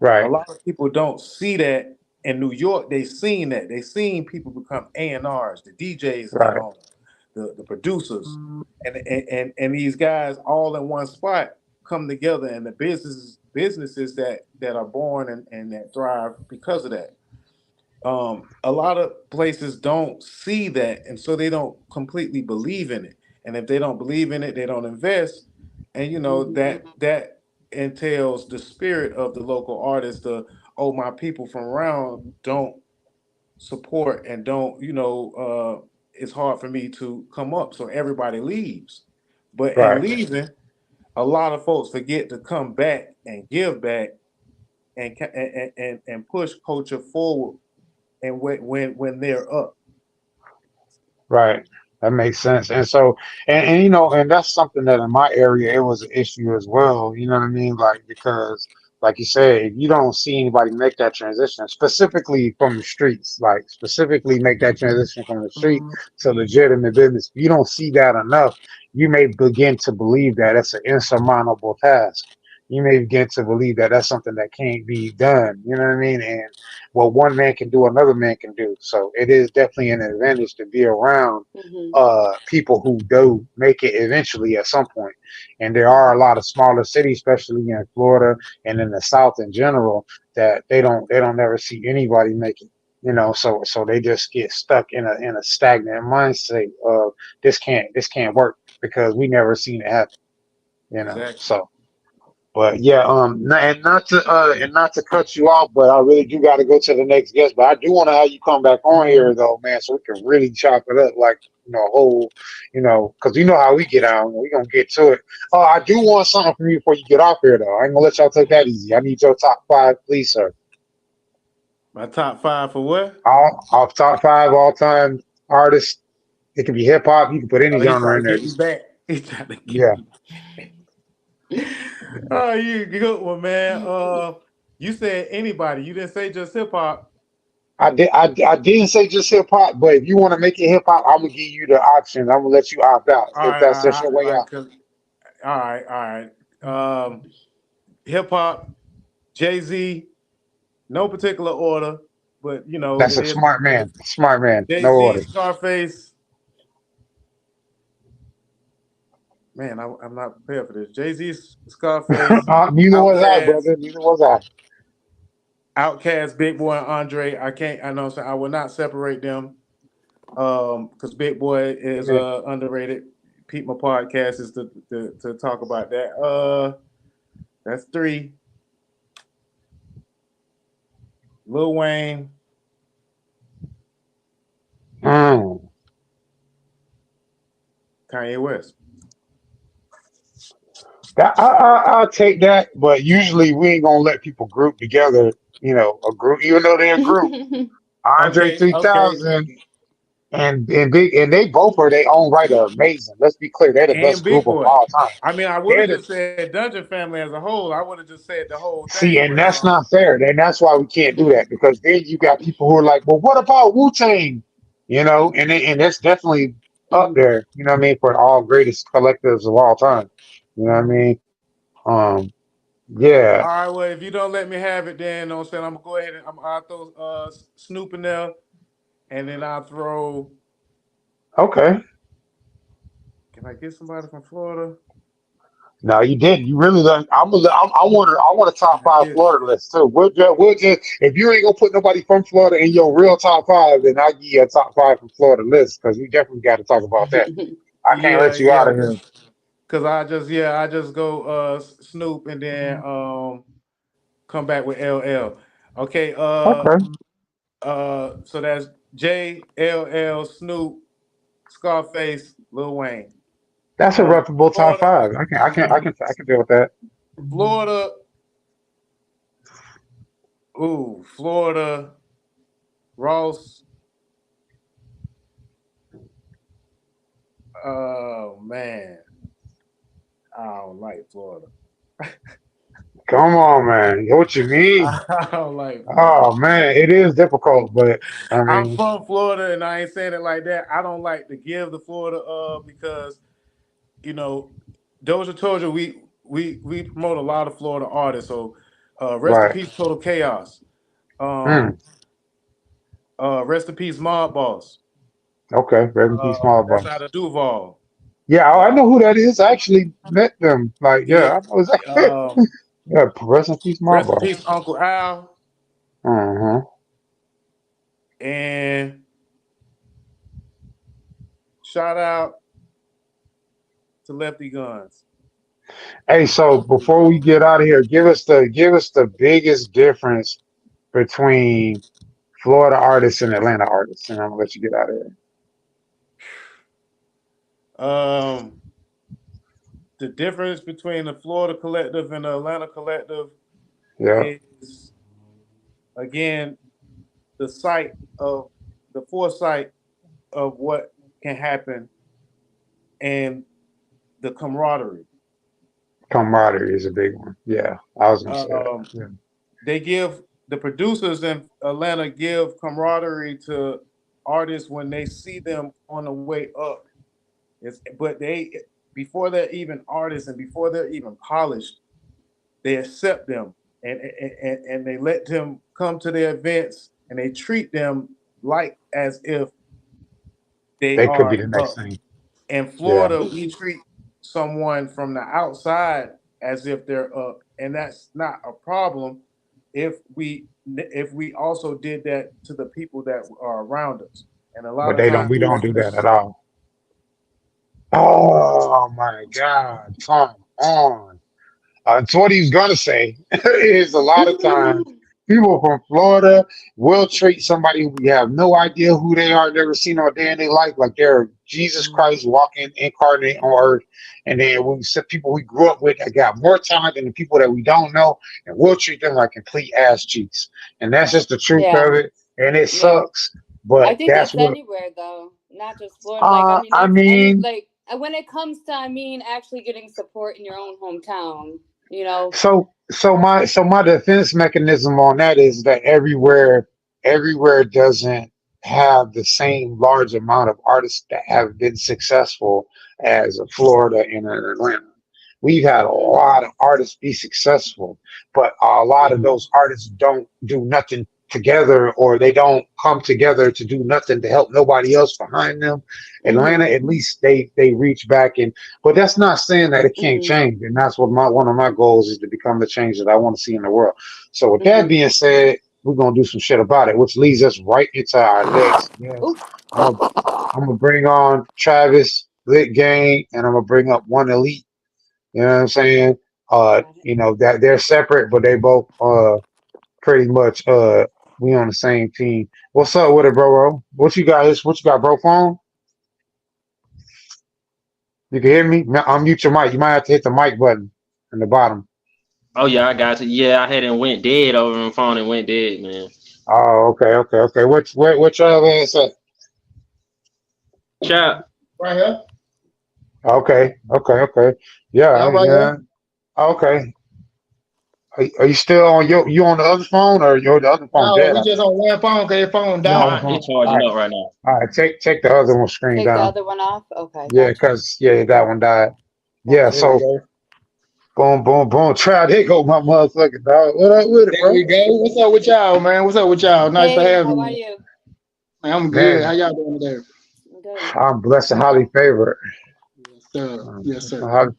A right, lot of people don't see that. In New York, they seen that. They seen people become A&Rs, the DJs right, now, the producers, and these guys all in one spot come together, and the businesses that are born and that thrive because of that. A lot of places don't see that, and so they don't completely believe in it. And if they don't believe in it, they don't invest. And that entails the spirit of the local artist. My people from around don't support and don't it's hard for me to come up, so everybody leaves. But in right, leaving, a lot of folks forget to come back and give back and push culture forward and when they're up. right. That makes sense. And so, and and that's something that in my area it was an issue as well. You know what I mean? Like because, like you said, if you don't see anybody make that transition, specifically from the streets, like specifically make that transition from the street to legitimate business, if you don't see that enough, you may begin to believe that it's an insurmountable task. You may begin to believe that that's something that can't be done. You know what I mean? And what one man can do, another man can do. So it is definitely an advantage to be around people who do make it eventually at some point. And there are a lot of smaller cities, especially in Florida and in the South in general, that they don't never see anybody make it. So they just get stuck in a stagnant mindset of this can't work because we never seen it happen. Exactly. So but yeah, and not to cut you off, but I really do got to go to the next guest. But I do want to have you come back on here though, man, so we can really chop it up, like whole, because you know how we get out. We gonna get to it. Oh, I do want something from you before you get off here, though. I ain't gonna let y'all take that easy. I need your top five, please, sir. My top five for what? All top five all time artists. It can be hip hop. You can put any Oh, he's genre trying in to there. get me Just back. He's trying to get yeah. me. Oh, you good one, man. You said anybody. You didn't say just hip hop. I didn't say just hip hop, but if you want to make it hip hop, I'm gonna give you the option. I'm gonna let you opt out All if right, that's just your way out. all right. Hip hop, Jay Z, no particular order, but That's it a is smart man. Smart man. Jay No Z, order. Scarface. Man, I'm not prepared for this. Jay Z, Scarface, Neither was I, Outkast, brother. Neither was I. Outkast, Big Boy, and Andre. I can't. I know. What I'm saying I will not separate them. Because Big Boy is Yeah. underrated. Pete, my podcast is to talk about that. That's three. Lil Wayne, Mm. Kanye West. I'll take that, but usually we ain't gonna let people group together. A group, even though they're a group. Andre Okay, okay. 3000 and Big, and they both are their own right are amazing. Let's be clear, they're the And best Big group of Boy. all time. I mean, I would They're have the just said Dungeon Family as a whole. I would have just said the whole See, thing, and but that's not fair. And that's why we can't do that because then you got people who are like, well, what about Wu Tang? And it's definitely up there. You know what I mean? For all greatest collectives of all time. You know what I mean? Um, yeah. all right. Well, if you don't let me have it, then you know what I'm saying I'm gonna go ahead and I'll throw Snoop in there, and then I'll throw. Okay. Can I get somebody from Florida? No, you didn't. You really done. I want a top five If Florida list too. We'll just if you ain't gonna put nobody from Florida in your real top five, then I give you a top five from Florida list because we definitely got to talk about that. I can't yeah, let you out yeah, of here. cause I just go Snoop and then come back with LL. Okay, Okay, so that's J L L Snoop, Scarface, Lil Wayne. that's a reputable top Florida, five. I can deal with that. Florida, Florida, Ross. Oh man, I don't like Florida. Come on, man. What you mean? I don't like Florida. Oh man, it is difficult, but I I'm mean, from Florida, and I ain't saying it like that. I don't like to give the Florida because you know, Doja told you we promote a lot of Florida artists. So rest in right. peace, Total Chaos. Mm, Rest in peace, Mob Boss. okay, Reverend P. Small That's out Boss. of Duval. Yeah, I Uh, know who that is. I actually met them. Like, yeah. yeah, I know exactly. Um, Yeah, rest in peace, Small Rest in Boss. peace, Uncle Al, Uh-huh. and shout out to Lefty Guns. Hey, so before we get out of here, give us the biggest difference between Florida artists and Atlanta artists, and I'm gonna let you get out of Um, the difference between the Florida collective and the Atlanta collective here. is again the sight of the foresight of what can happen and the camaraderie. Camaraderie is a big one. Yeah, I was gonna say that. Um, Yeah. they give the producers in Atlanta give camaraderie to artists when they see them on the way up. But they before they're even artists and before they're even polished, they accept them and they let them come to their events and they treat them like as if they They could be are the next up. thing. In Yeah, Florida, we treat someone from the outside as if they're up, and that's not a problem if we also did that to the people that are around us. And a lot but of they don't. times We we don't don't do do that at that. all. Oh my God! Come on. So what he's gonna say is a lot of times people from Florida will treat somebody who we have no idea who they are, never seen on a day in their life, like they're Jesus Christ walking incarnate on earth. And then we set people we grew up with that got more talent than the people that we don't know, and we'll treat them like complete ass cheeks. And that's just the truth Yeah, of it. And it yeah. sucks, I but think that's that's what anywhere though, not just Florida. Like, I mean, I that's any mean. like when it comes to, I mean, actually getting support in your own hometown. You know. So my defense mechanism on that is that everywhere doesn't have the same large amount of artists that have been successful as a Florida and an Atlanta. We've had a Hmm. lot of artists be successful, but a lot of those artists don't do nothing together or they don't come together to do nothing to help nobody else behind them. Atlanta, Hmm. at least they reach back and but that's not saying that it can't Hmm. change. And that's what my one of my goals is to become the change that I want to see in the world. So with that Hmm. being said, we're gonna do some shit about it, which leads us right into our next guest. Ooh. I'm gonna bring on Travis Lit Gang and I'm gonna bring up One Elite. You know what I'm saying? Got it. That they're separate, but they both pretty much we on the same team. What's up with it, bro? What you got, bro? Phone? You can hear me? Unmute your mic. You might have to hit the mic button in the bottom. Oh yeah, I got you. Yeah, I had it went dead over on the phone and went dead, man. Oh, okay. What your ass at? Chop. Right here. Okay. Yeah, Yeah, right here. yeah. Okay. Are you still on you on the other phone or your the other phone No, dead? we just on one phone because your phone You on the died. Nah, phone? it All charging right, up right now. all right. Take the other one screen Take the down. other one off. Okay, Yeah, gotcha. cause yeah, that one died. Yeah, Gotcha. There we so go. boom. Try there go my motherfucking dog. What up with it, There we bro? go. What's up with y'all, man? What's up with y'all? Nice to Hey, have how are you. you? Man, I'm good. How Man, y'all doing today? I'm good. I'm blessed and highly favored. Yes, sir. Yes, sir.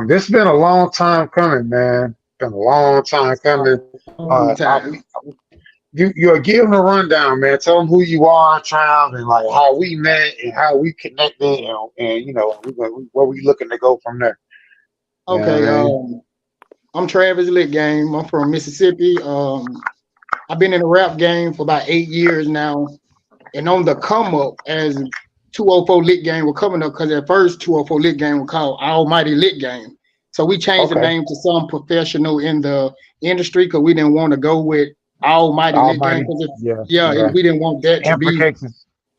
This been a long time coming, man. Been a long time coming. Long time. You're giving a rundown, man. Tell them who you are, child, and like how we met and how we connected, and where we looking to go from there. You know Okay, what I mean? I'm Travis Lit Game. I'm from Mississippi. I've been in the rap game for about 8 years now, and on the come up as 204 Lit Game were coming up because at first 204 Lit Game was called Almighty Lit Game. So we changed the Okay. name to some professional in the industry because we didn't want to go with Almighty Lit Game because we didn't want that to be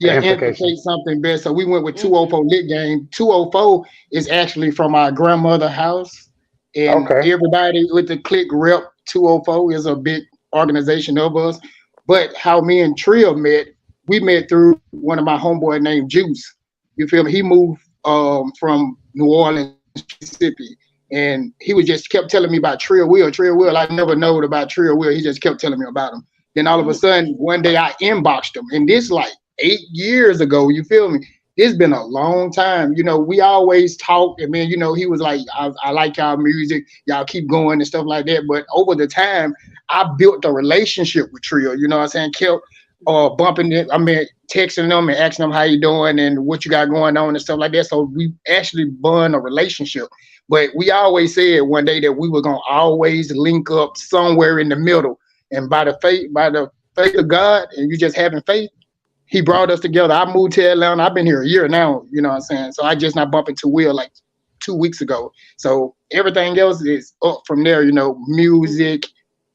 implicate something bad. So we went with 204 Lit Game. 204 is actually from our grandmother's house, and everybody with the click rep 204 is a big organization of us. But how me and Trill met, we met through one of my homeboy named Juice. You feel me? He moved from New Orleans, Mississippi, and he was just kept telling me about Trill Will. Trill Will, I never known about Trill Will. He just kept telling me about him. Then all of a sudden, one day I inboxed him, and this like 8 years ago. You feel me? It's been a long time. You know, we always talk, and man, you know, he was like, I like y'all music, y'all keep going and stuff like that. But over the time, I built a relationship with Trill. You know what I'm saying? Kept bumping it. I mean, texting them and asking them how you doing and what you got going on and stuff like that. So we actually bond a relationship. But we always said one day that we were gonna always link up somewhere in the middle. And by the faith of God, and you just having faith, He brought us together. I moved to Atlanta. I've been here a year now. You know what I'm saying? So I just not bumped into Will like 2 weeks ago. So everything else is up from there. You know, music.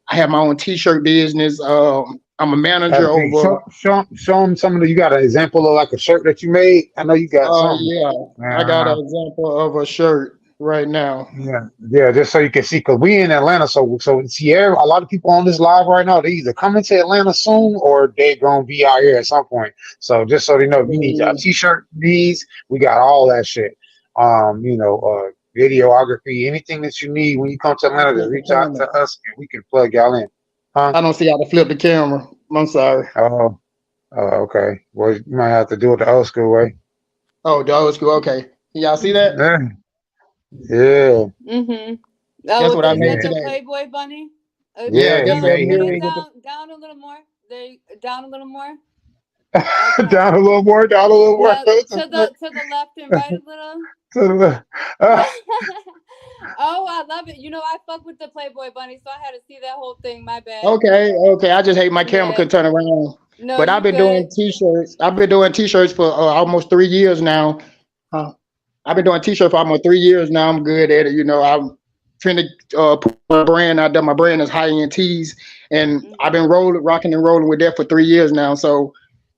I have my own T-shirt business. I'm a manager over. Show them some of the. You got an example of like a shirt that you made. I know you got something. Yeah, I got an example of a shirt right now. Yeah, just so you can see, because we in Atlanta, so see, a lot of people on this live right now, they either coming to Atlanta soon or they gonna be out here at some point. So just so they know, if you need a T-shirt, these we got all that shit. Videography, anything that you need when you come to Atlanta, just reach out to us and we can plug y'all in. I don't see how to flip the camera. I'm sorry. Oh, okay. Well, you might have to do it the old school way. Oh, the old school. Okay. Y'all see that? Yeah. Mm-hmm. That's what I made today. today. Playboy bunny. Yeah. Down a little more. Down a little more. Okay. Down a little more. To the left and right a little. To the left. Oh, I love it. You know, I fuck with the Playboy bunny, so I had to see that whole thing. My bad. Okay. I just hate my camera could turn around. No, but I've been doing T-shirts. I've been doing T-shirts for almost 3 years now. I've been doing T-shirts for almost 3 years now. I'm good at it. You know, I'm trying to put my brand out there. My brand is High End Tees, and I've been rocking and rolling with that for 3 years now. So,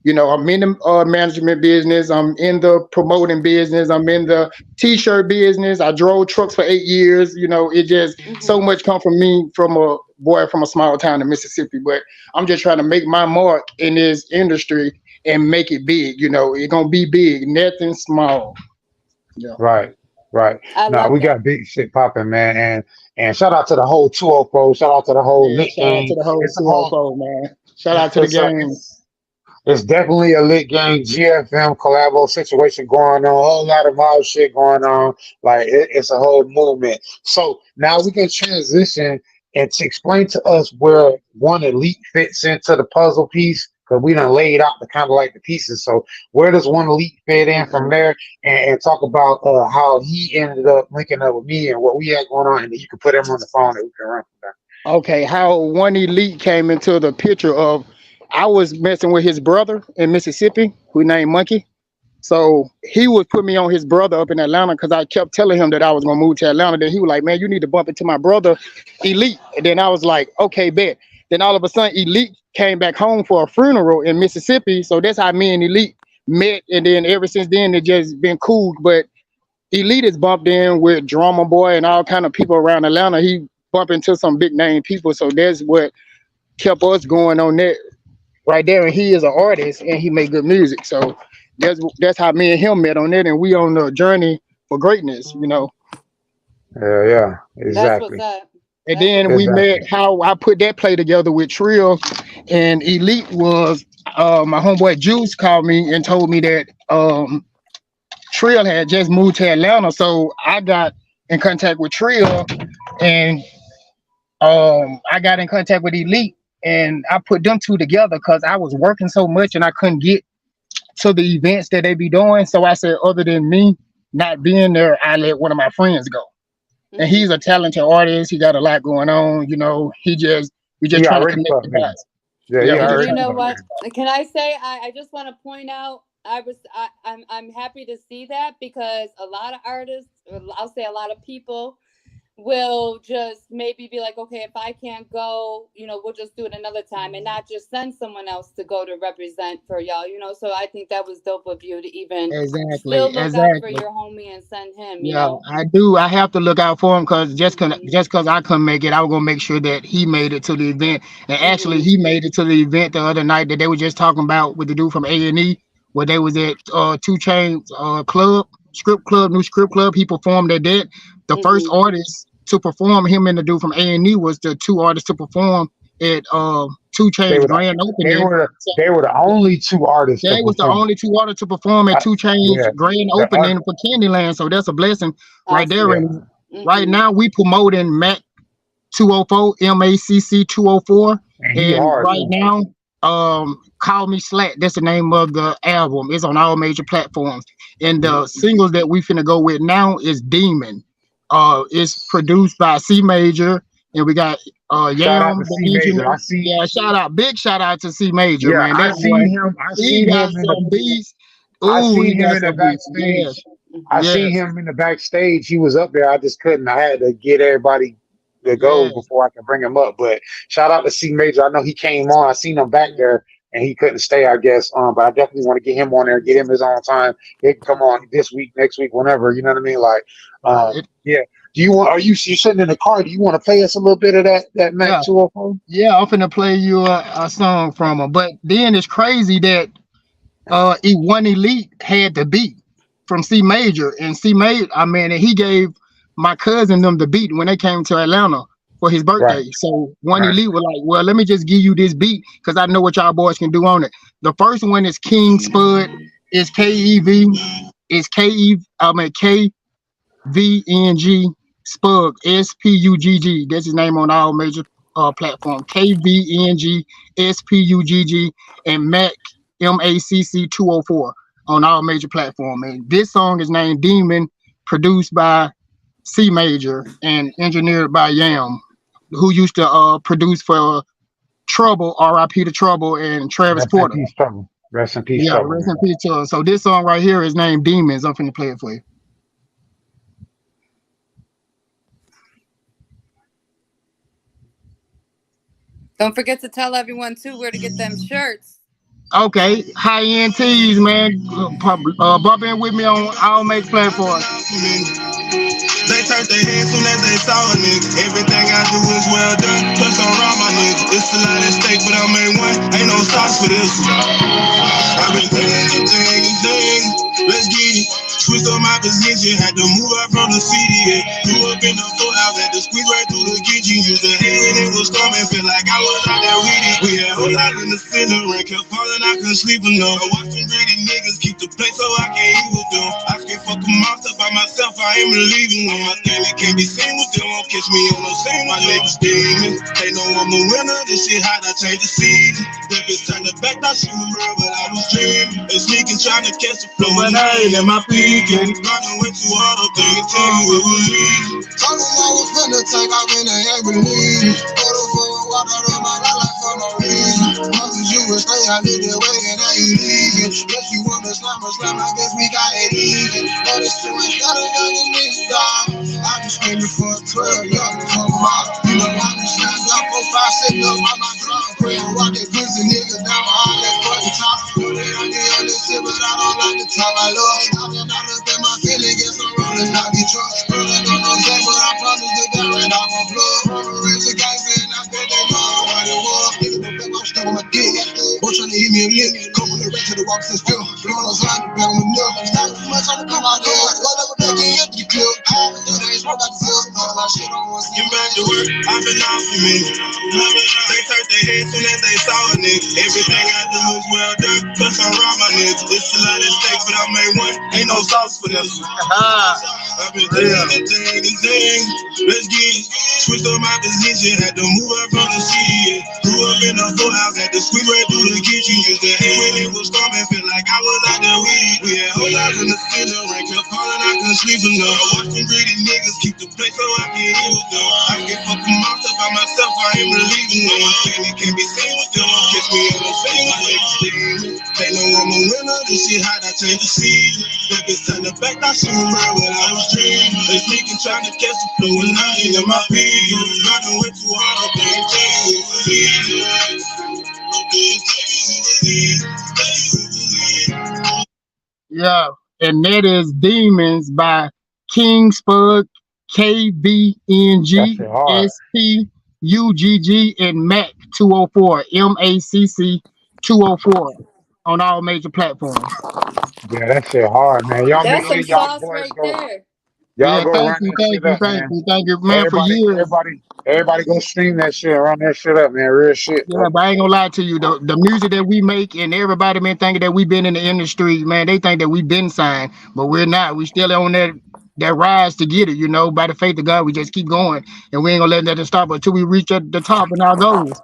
you know, I'm in the management business. I'm in the promoting business. I'm in the T-shirt business. I drove trucks for 8 years. You know, it just so much come from me, from a boy from a small town in Mississippi. But I'm just trying to make my mark in this industry and make it big. You know, it's gonna be big, nothing small. Yeah. Right. No, we got big shit popping, man. And shout out to the whole 204. Shout out to the whole lit gang. Shout out to the whole 204, man. Shout out to the gang. It's definitely a lit gang GFM collabo situation going on. A whole lot of mob shit going on. Like it's a whole movement. So now we can transition and to explain to us where One Elite fits into the puzzle piece, because we done laid out the kind of like the pieces. So where does One Elite fit in from there, and talk about how he ended up linking up with me and what we had going on, and then you can put him on the phone and we can run from there. Okay, how One Elite came into the picture of, I was messing with his brother in Mississippi, who named Monkey. So he would put me on his brother up in Atlanta because I kept telling him that I was gonna move to Atlanta. Then he was like, man, you need to bump into my brother, Elite. And then I was like, okay, bet. Then all of a sudden, Elite came back home for a funeral in Mississippi. So that's how me and Elite met. And then ever since then, it just been cool. But Elite is bumped in with Drummer Boy and all kind of people around Atlanta. He bumped into some big name people. So that's what kept us going on that right there. And he is an artist and he make good music. So that's how me and him met on it. And we on the journey for greatness, you know. Yeah, exactly. That's what's up. And then we met, how I put that play together with Trill and Elite was my homeboy Juice called me and told me that Trill had just moved to Atlanta, so I got in contact with Trill, and I got in contact with Elite, and I put them two together because I was working so much and I couldn't get to the events that they be doing. So I said, other than me not being there, I let one of my friends go. And he's a talented artist. He got a lot going on. You know, we just trying to connect the dots. Yeah, you know what? Can I say I just want to point out I'm happy to see that, because a lot of artists, I'll say a lot of people, will just maybe be like, okay, if I can't go, you know, we'll just do it another time, and not just send someone else to go to represent for y'all, you know. So I think that was dope of you to even still look out for your homie and send him. You know? I do. I have to look out for him, because just cause I couldn't make it, I was gonna make sure that he made it to the event. And actually, he made it to the event the other night that they were just talking about with the dude from A&E, where they was at 2 Chainz script club, new script club. He performed at that. The first artist to perform, him and the dude from A&E, was the 2 artists to perform at 2 Chainz grand opening. They were the only 2 artists. They was the only 2 artists to perform at 2 Chainz grand opening for Candyland. So that's a blessing right there. And right now we promoting Mac 204, MACC 204, and right now Call Me Slack, that's the name of the album. It's on all major platforms. And the singles that we finna go with now is Demon. It's produced by C Major, and we got Yam. Big shout out to C Major, man. I seen him in the backstage. I seen him in the backstage. He was up there. I just couldn't. I had to get everybody to go before I can bring him up. But shout out to C Major. I know he came on. I seen him back there, and he couldn't stay, I guess. But I definitely want to get him on there, get him his own time. He can come on this week, next week, whenever. You know what I mean? Like, Do you want? Are you sitting in the car? Do you want to play us a little bit of that Mac 204? Yeah, I'm finna play you a song from him. But then it's crazy that One Elite had the beat from C Major, and C Major, and he gave my cousin them the beat when they came to Atlanta for his birthday. Right. So One Elite was like, well, let me just give you this beat because I know what y'all boys can do on it. The first one is King Spud, is KEV, is KVNG Spug, SPUGG. That's his name on all major platforms. KVNG SPUGG, and Mac MACC 204 on all major platforms. And this song is named Demon, produced by C Major and engineered by Yam, who used to produce for Trouble, R.I.P. to Trouble, and Travis Porter. Rest in peace. Yeah, rest in peace, Trouble. So this song right here is named Demons. I'm finna play it for you. Don't forget to tell everyone too where to get them shirts. Okay, high-end tees, man. Bump in with me on all major platforms. They turned their heads soon as they saw a nigga. Everything I do is well done. Plus on all my niggas. It's a lot at stake, but I made one. Ain't no sauce for this one. I've been doing thing. Let's get it. Switched on my position. Had to move out from the city. Yeah. Grew up in the storehouse. Had to squeeze right through the kitchen. Used to hate when it was storming. Feel like I was out there reading. We had a whole lot in the center. And kept falling. I couldn't sleep enough. I watched them greedy niggas keep the place so I can't eat with them. I can fuck them off by myself. I ain't believing them. My family can't be seen with them. Won't catch me on the same. My niggas demons. They know I'm a winner. This shit hot. I change the season. That bitch turned the back. Now she was real, but I was dreaming. And sneaking, trying to catch the flow. And I ain't at my peaking. Running way too hard. I can't tell you where we leave. Talking I was finna take. I really ain't believe. Photo for a water on my life for no reason. Long as you would stay, I need the way and I ain't leaving. If you wanna slam, I guess we got it even. But it's too much better than this nigga, dog. I be screaming for a 12, young come out. You know I be shot up for 5, sitting up on my drum. Praying rocket pussy niggas down my heart, that fucking top. Put it on the other shit, but I don't like the top. I love it. I look at my feeling, guess I'm rolling out the truck. Rolling on no jack, but I promise to get right off my blood. Rich a gangster, and I bet they know what it was. Niggas don't think I'm stuck on my dick. Boy trying to hit me a lick. Couple of rats to the walks and spill. Blowing on slime, back on the milk. Stop too much on the come out there. Whatever they can empty the clip. They ain't smoke out the field. Get back to work, I've been off a minute. They turned their heads soon as they saw a nigga. Everything I do is well done, plus I'm around my niggas. It's a lot at stake, but I made one. Ain't no sauce for this one. I've been doing the thing. Let's get it. Switched up my position, had to move up from the city. Grew up in a full house, had to squeeze right through the kitchen. Used to hate when it was storming, feel like I was out there with it. We had whole lives in the city, rain kept falling, I couldn't sleep enough. I watched them greedy niggas keep the place so I can hear with them. I can fuck them off by myself, I ain't believing no one saying it can't be seen with them. Catch me in the same way. They know I'm a winner, this shit hot, I change the season. If it's time to back, I should remember what I was dreaming. They sneaking, trying to catch the flow when I ain't in my people. Running way too hard, they ain't Yeah, and that is Demons by King Spud, KVNG, SPUGG, and Mac 204, MACC 204 on all major platforms. Yeah, that shit hard, man. Y'all make That's some sure y'all sauce boys right go. there. Y'all Yeah, go thank run you, that thank shit you, up, thank man. you, thank you, man, for Everybody, years. everybody, everybody go stream that shit, run that shit up, man. Real shit, Yeah, bro. but I ain't gonna lie to you, the music that we make and everybody been thinking that we've been in the industry, man, they think that we've been signed, but we're not. We still on that rise to get it, you know, by the faith of God, we just keep going and we ain't gonna let nothing stop until we reach at the top in our goals.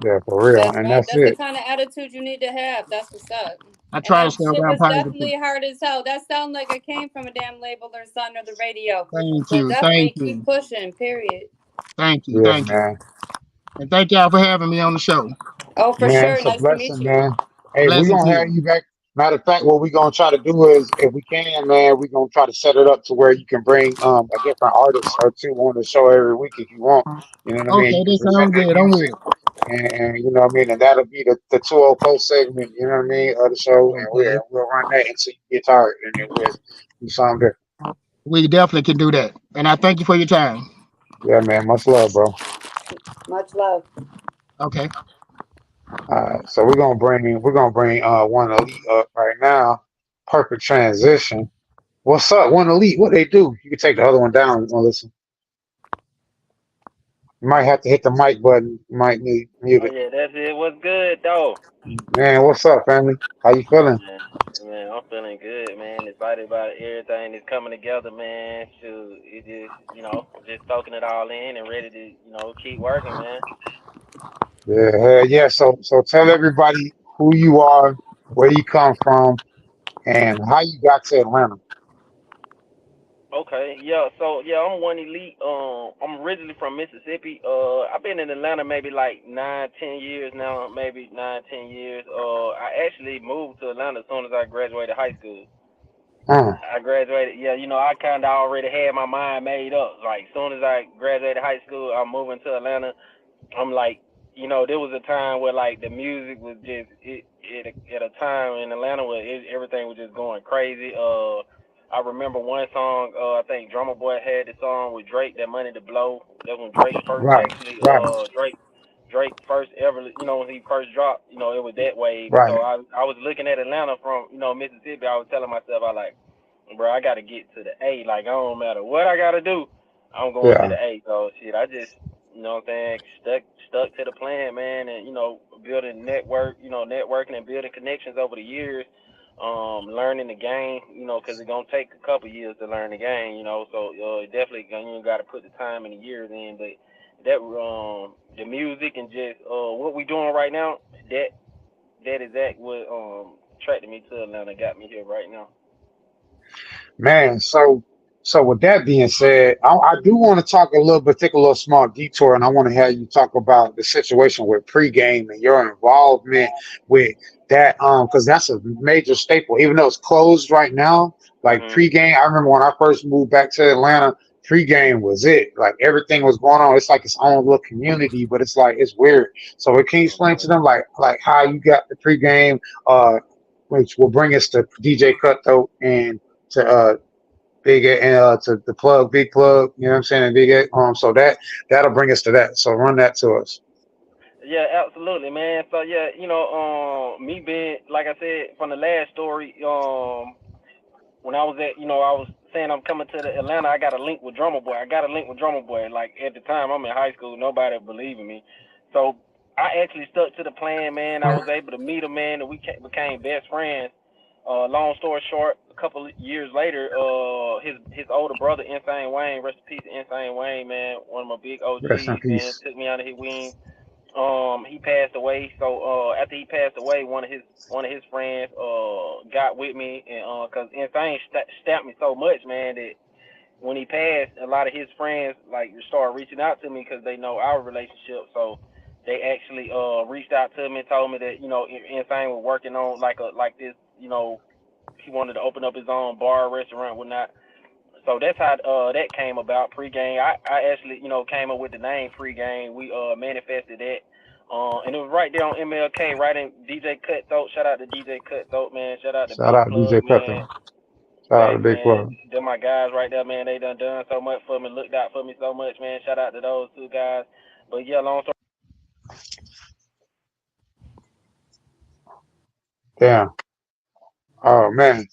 Yeah, for real, That's and right. that's That's the it. kind of attitude you need to have. That's what's up. I And try to that stay shit around was positive. definitely hard as hell. That sounded like it came from a damn label or something or the radio. Thank So you, thank definitely keep you, pushing. Period. thank you, Yeah, thank you. man. And thank y'all for having me on the show. Oh, for Man, sure. it's a Nice to meet blessing, you. man. Hey, we Blessings to gonna have you. you back. Matter of fact, what we gonna try to do is, if we can, man, we gonna try to set it up to where you can bring a different artist or two on the show every week if you want. You know what I mean? Okay, You can that present sounds their good. I'm with music, it. and you know what I mean, and that'll be the 204 segment. You know what I mean, of the show, and Okay. we'll run that until you get tired, and then we'll do something different. We definitely can do that. And I thank you for your time. Yeah, man. Much love, bro. Much love. Okay. So we're gonna bring one elite up right now. Perfect transition. What's up, one elite? What they do? You can take the other one down. Want listen? You might have to hit the mic button. You might need mute Oh it. yeah, that's it. What's good though? Man, what's up, family? How you feeling? Man, I'm feeling good, man. Excited about everything that's coming together, man. Shoot, it just, just soaking it all in and ready to, keep working, man. Yeah, hell yeah. So tell everybody who you are, where you come from, and how you got to Atlanta. Okay, yeah. So yeah, I'm one elite. I'm originally from Mississippi. I've been in Atlanta maybe like 9, 10 years now, maybe 9, 10 years. I actually moved to Atlanta as soon as I graduated high school. I graduated, yeah, I kind of already had my mind made up. Like, soon as I graduated high school, I'm moving to Atlanta. I'm like, there was a time where like the music was just it at a time in Atlanta where everything was just going crazy. I remember one song. I think Drummer Boy had the song with Drake, "That Money to Blow." That when Drake first Right, actually, right, Drake first ever, when he first dropped, it was that wave. right. So I was looking at Atlanta from Mississippi. I was telling myself, I like, bro, I got to get to the A. Like, I don't matter what I got to do, I'm going to Yeah, the A. So shit, I just, what I'm saying, stuck to the plan, man, and building networking and building connections over the years, learning the game, because it's gonna take a couple years to learn the game, So definitely you got to put the time and the years in, but that the music and just what we doing right now, that is what attracted me to Atlanta, got me here right now. man. So with that being said, I do want to talk a little bit, take a little small detour, and I want to have you talk about the situation with pregame and your involvement with that, because that's a major staple, even though it's closed right now. Like pregame, I remember when I first moved back to Atlanta, pregame was it. Like everything was going on. It's like its own little community, but it's like it's weird. So can you explain to them like how you got the pregame, which will bring us to DJ Cutthroat and to Big A, to the plug, big plug, you know what I'm saying, and Big A. So that'll bring us to that. So run that to us. Yeah, absolutely, man. So yeah, me being like I said from the last story, when I was at, I was saying I'm coming to the Atlanta, I got a link with Drummer Boy. Like at the time, I'm in high school, nobody believed in me. So I actually stuck to the plan, man. I was able to meet him, man, and we became best friends. Long story short, a couple of years later, his older brother, Insane Wayne, rest in peace, Insane Wayne, man, one of my big Rest in OGs, man, peace. took me under his wing. He passed away. So after he passed away, one of his friends got with me, and cause Insane stamped me so much, man, that when he passed, a lot of his friends like started reaching out to me because they know our relationship. So they actually reached out to me and told me that Insane was working on like this. He wanted to open up his own bar, restaurant, whatnot. So that's how that came about. Pregame, I actually came up with the name Pregame. We manifested that, and it was right there on MLK, right in DJ Cutthroat. Shout out to DJ Cutthroat, man. Shout out to Shout Big out Plug, DJ man. Cutthroat. Shout out to Facts, Big man. Plug. They're my guys right there, man. They done so much for me, looked out for me so much, man. Shout out to those two guys. But yeah, long story. Damn. Oh man,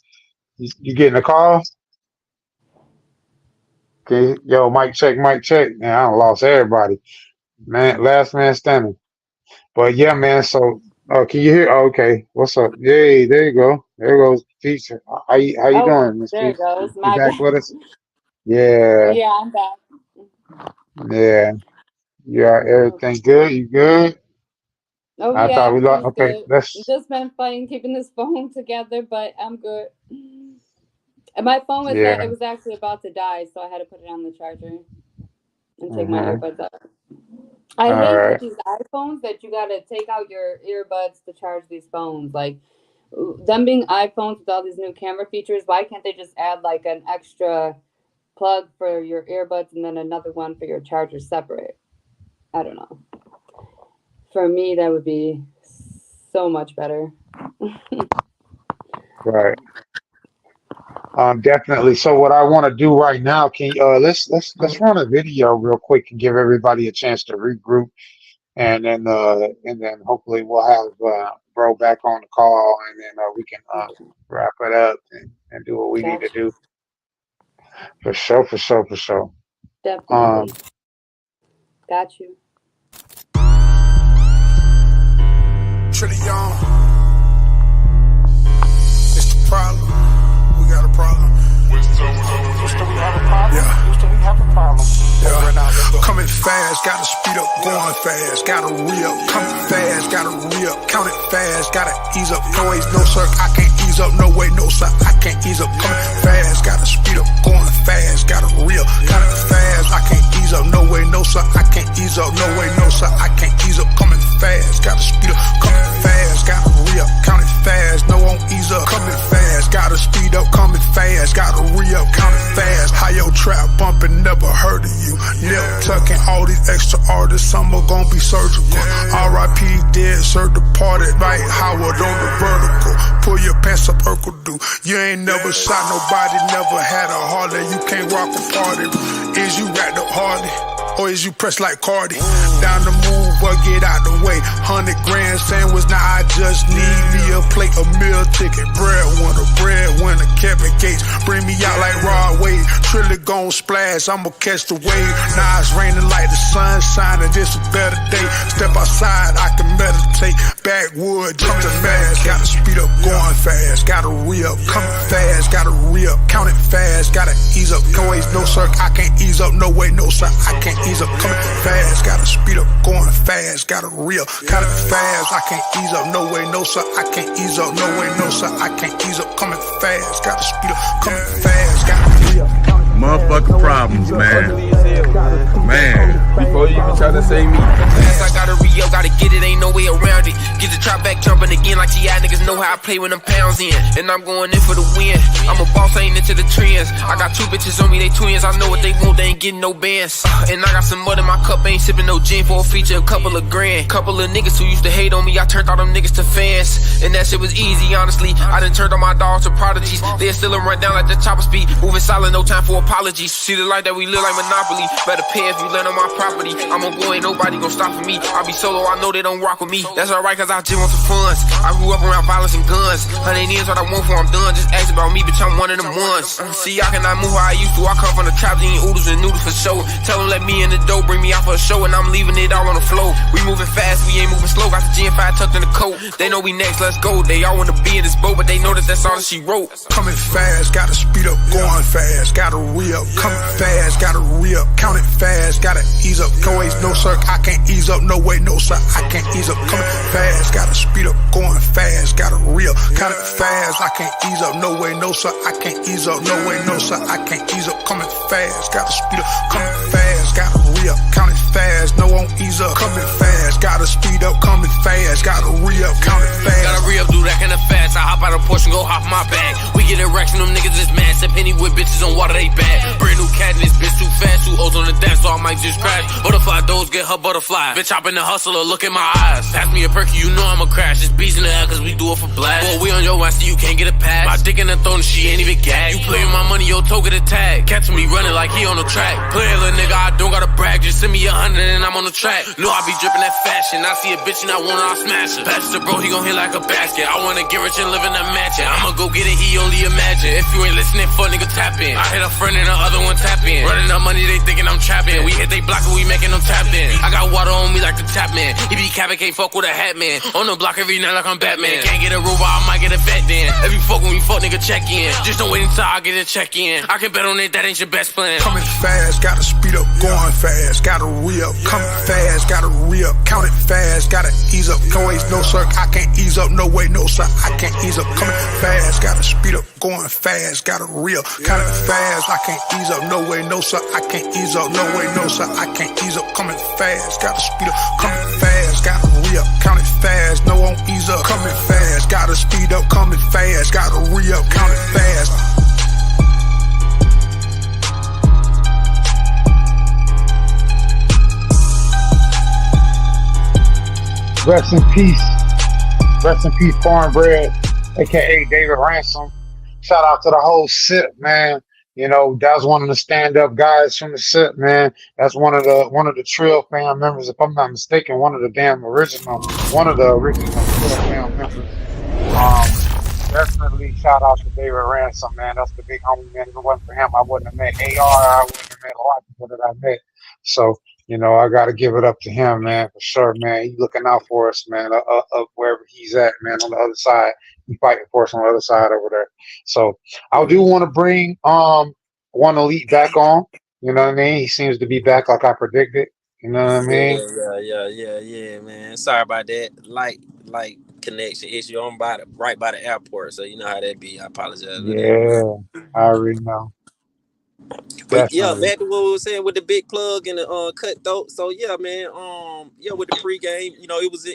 you getting a call? Okay, yo, mic check, mic check. Man, I done lost everybody. Man, last man standing. But yeah, man. So, can you hear? Oh, okay, what's up? Yay, there you go. There goes teacher. How you Oh, doing, Miss there P? it goes. You My back bad. with us? Yeah, Yeah, I'm back. yeah. Yeah, everything good? You good? Oh I yeah, thought we lost. everything's Okay, good. let's. Just been fighting keeping this phone together, but I'm good. And my phone was Yeah. it was actually about to die, so I had to put it on the charger and take my Mm-hmm. earbuds out. I All hate with right. these iPhones that you gotta take out your earbuds to charge these phones. Like them being iPhones with all these new camera features, why can't they just add like an extra plug for your earbuds and then another one for your charger separate? I don't know. For me, that would be so much better. Right. Definitely. So what I want to do right now, can let's run a video real quick and give everybody a chance to regroup, and then hopefully we'll have bro back on the call, and then we can wrap it up and do what we need to Gotcha. do. For sure, for sure, for sure. Definitely. Got you. Trillion. It's the problem. We got a problem. Houston, we have a problem. Yeah. Houston, we have a problem. Yeah. Coming fast, gotta speed up, going fast, gotta re-up. Coming fast, gotta re-up. Count it fast, gotta ease up. No ways, no sir, I can't ease up. No way, no sir, I can't ease up. Coming fast, gotta speed up, going fast, gotta re-up. Count it fast, I can't ease up. No way, no sir, I can't ease up. No way, no sir, I can't ease up. Coming fast, gotta speed up. Coming fast, gotta re-up. Count it fast, no won't ease up. Coming fast, gotta speed up. Coming fast, gotta re-up. Count it fast. How your trap bumping, never heard of you. Nip tucking all these extra artists, some are gonna be surgical. R.I.P. dead, sir departed, like Howard on the vertical. Pull your pants up, Urkel do. You ain't never shot nobody, never had a Harley. You can't rock a party. Is you racked up Harley? Or is you pressed like Cardi? Down the move, but get out the way. 100 grand sandwich, now I just need me a plate, a meal ticket. Breadwinner, Kevin Gates. Bring me out like Rod Wade. Trilly gon' splash, I'ma catch the wave. Now it's raining like the sun shining, this a better day. Step outside, I can meditate. Backwood, jumping fast, gotta speed up, going fast. Gotta re-up, coming fast, gotta re-up. Count it fast, gotta ease up. No ways, no sir, I can't ease up. No way, no sir, I can't ease up. Coming fast, gotta speed up, going fast, gotta re-up. Count it fast, I can't ease up. No way, no sir, I can't ease up. No way, no sir, I can't ease up. Coming fast, gotta speed up. Coming fast, gotta re-up. Motherfucking problems, man. Man. Before you even try to say me. I gotta re-up, gotta get it, ain't no way around it. Get the trap back jumping again like GI niggas know how I play when them pounds in. And I'm going in for the win. I'm a boss, I ain't into the trends. I got two bitches on me, they twins. I know what they want, they ain't getting no bands. And I got some mud in my cup, ain't sipping no gin for a feature, a couple of grand. Couple of niggas who used to hate on me, I turned all them niggas to fans. And that shit was easy, honestly. I done turned all my dogs to prodigies. They still run down like the chopper speed. Moving solid, no time for apologies. See the life that we live like Monopoly. Better pay if you land on my property. I'ma go, ain't nobody gon' stop for me. I be solo, I know they don't rock fuck with me. That's alright, cause I just want some funds. I grew up around violence and guns. 100 years what I want for I'm done. Just ask about me, bitch, I'm one of them ones. See, I cannot move how I used to. I come from the trap, eating oodles and noodles for show. Tell them let me in the dough, bring me out for a show, and I'm leaving it all on the floor. We moving fast, we ain't moving slow. Got the G5 tucked in the coat. They know we next, let's go. They all wanna be in this boat, but they know that that's all that she wrote. Coming fast, gotta speed up, going fast, gotta re-up. Coming fast, gotta re-up, count it fast, gotta ease up. No ways, no sir, I can't ease up. No way, no sir, I can't ease up. Coming fast, gotta speed up, going fast, gotta re-up. Count it fast, I can't ease up. No way, no sir, I can't ease up. No way, no sir, I can't ease up. Coming fast, gotta speed up. Coming fast, gotta re-up. Count it fast, no won't ease up. Coming fast, gotta speed up. Coming fast, gotta re-up. Count it fast. Gotta re-up, do that kinda fast. I hop out of Porsche and go hop my bag. We get erection, them niggas is mad. Sip penny with bitches on water, they bad. Brand new cat in this bitch too fast. 2 O's on the dance, so I might just crash. Butterfly doors get her butterfly. Bitch, hop in the hustler, look in my eyes. Pass me a perky, you know I'ma crash. It's beats in the air, cause we do it for blast. Boy, we on your ass, so you can't get a pass. My dick in the throne, she ain't even gas. You play with my money, your toe get a tag. Catch me running like he on the track. Play a little nigga, I don't gotta brag. Just send me 100 and I'm on the track. Know I be dripping that fashion. I see a bitch and I want her, I smash her. Pass it to bro, he gon' hit like a basket. I wanna get rich and live in a mansion. I'ma go get it, he only imagine. If you ain't listening, fuck nigga tap in. I hit a friend and the other one tap in. Running up money, they thinking I'm trapping. We hit they block and we making them tap in. I got water on me like the tap man. He be capping, can't fuck with a hat man. On the block every night like I'm Batman. Can't get a robot, I might get a vet then. Every fuck when we fuck, nigga check in. Just don't wait until I get a check in. I can bet on it, that ain't your best plan. Coming fast, gotta speed up, going fast, gotta re-up. Coming fast, gotta re-up. Count it fast, gotta ease up. No ways, no sir, I can't ease up. No way, no sir, I can't ease up. Coming fast, gotta speed up, going fast, gotta re-up. Count it fast, I can't ease up. No way, no sir, I can't ease up. No way, no sir, I can't ease up. Coming fast, gotta speed up. Coming fast, gotta re-up. Count it fast, no won't ease up. Coming fast, gotta speed up. Coming fast, gotta re-up. Count it fast. Rest in peace, Cornbread, aka David Ransom. Shout out to the whole SIP, man. You know, that was one of the stand-up guys from the SIP, man. That's one of the Trill fam members, if I'm not mistaken, one of the original Trill fam members. Definitely shout out to David Ransom, man. That's the big homie, man. If it wasn't for him, I wouldn't have met AR. I wouldn't have met a lot of people that I met. So, you know, I got to give it up to him, man, for sure, man. He's looking out for us, man, up wherever he's at, man, on the other side. He's fighting for us on the other side over there. So I do want to bring one elite back on. You know what I mean? He seems to be back like I predicted. You know what I mean? Yeah, man. Sorry about that. Like connection issue. I'm right by the airport, so you know how that be. I apologize. Yeah, I already know. But yeah, back to what we were saying with the big plug and the cutthroat. So yeah, man. With the pregame, you know, it was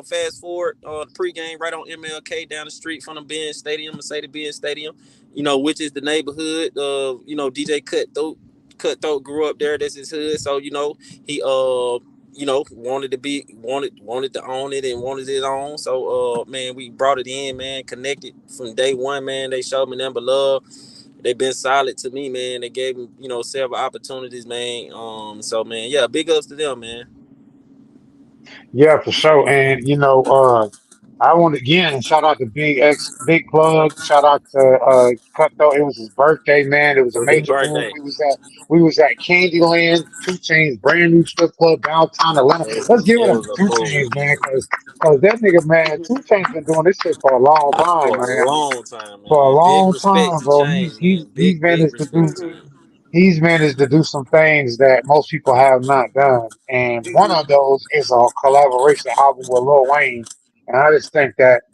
fast forward the pregame right on MLK down the street from the Benz Stadium, Mercedes-Benz Stadium. You know, which is the neighborhood of DJ Cutthroat. Cutthroat grew up there. That's his hood. So you know he wanted to own it and wanted it on. So man, we brought it in, man. Connected from day one, man. They showed me nothing but love. They've been solid to me, man. They gave me, several opportunities, man. So man, yeah, big ups to them, man. Yeah, for sure. And I want to again shout out to Big Plug. Shout out to Cutthroat. It was his birthday, man. It was a major move. We was at Candyland, 2 Chainz, brand new strip club downtown Atlanta. Let's give it up to 2 Chainz, man, because that nigga, man, 2 Chainz been doing this shit for a long time, man. For a long time, bro. He's managed to do some things that most people have not done. And one of those is a collaboration album with Lil Wayne. And I just think that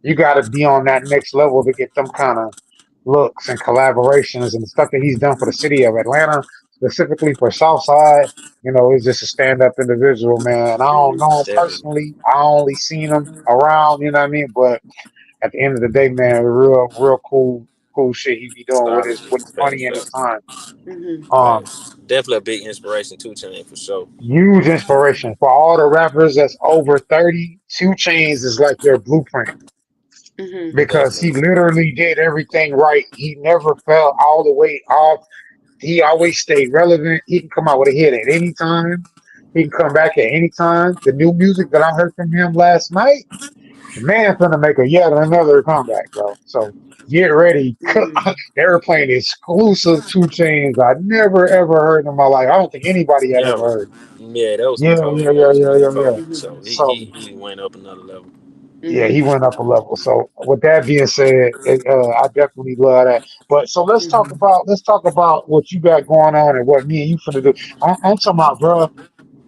you got to be on that next level to get them kind of looks and collaborations and the stuff that he's done for the city of Atlanta, specifically for Southside. You know, he's just a stand-up individual, man. I don't know him personally. I only seen him around, you know what I mean? But at the end of the day, man, real cool shit he be doing with his money and his time. Definitely a big inspiration, 2 Chainz, for sure. Huge inspiration for all the rappers that's over 30. 2 Chainz is like their blueprint because he literally did everything right. He never fell all the way off. He always stayed relevant. He can come out with a hit at any time. He can come back at any time. The new music that I heard from him last night, the man's gonna make a yet another comeback, bro. So get ready. They were playing exclusive 2 Chainz I never ever heard in my life. I don't think anybody had ever Yeah, heard. yeah, that was some Yeah, cold. yeah, That yeah, was yeah, some yeah, yeah. cold. So So he went up another level. yeah, he went up a level. So with that being said, I definitely love that. But so let's talk about what you got going on and what me and you finna do. I'm talking about, bro.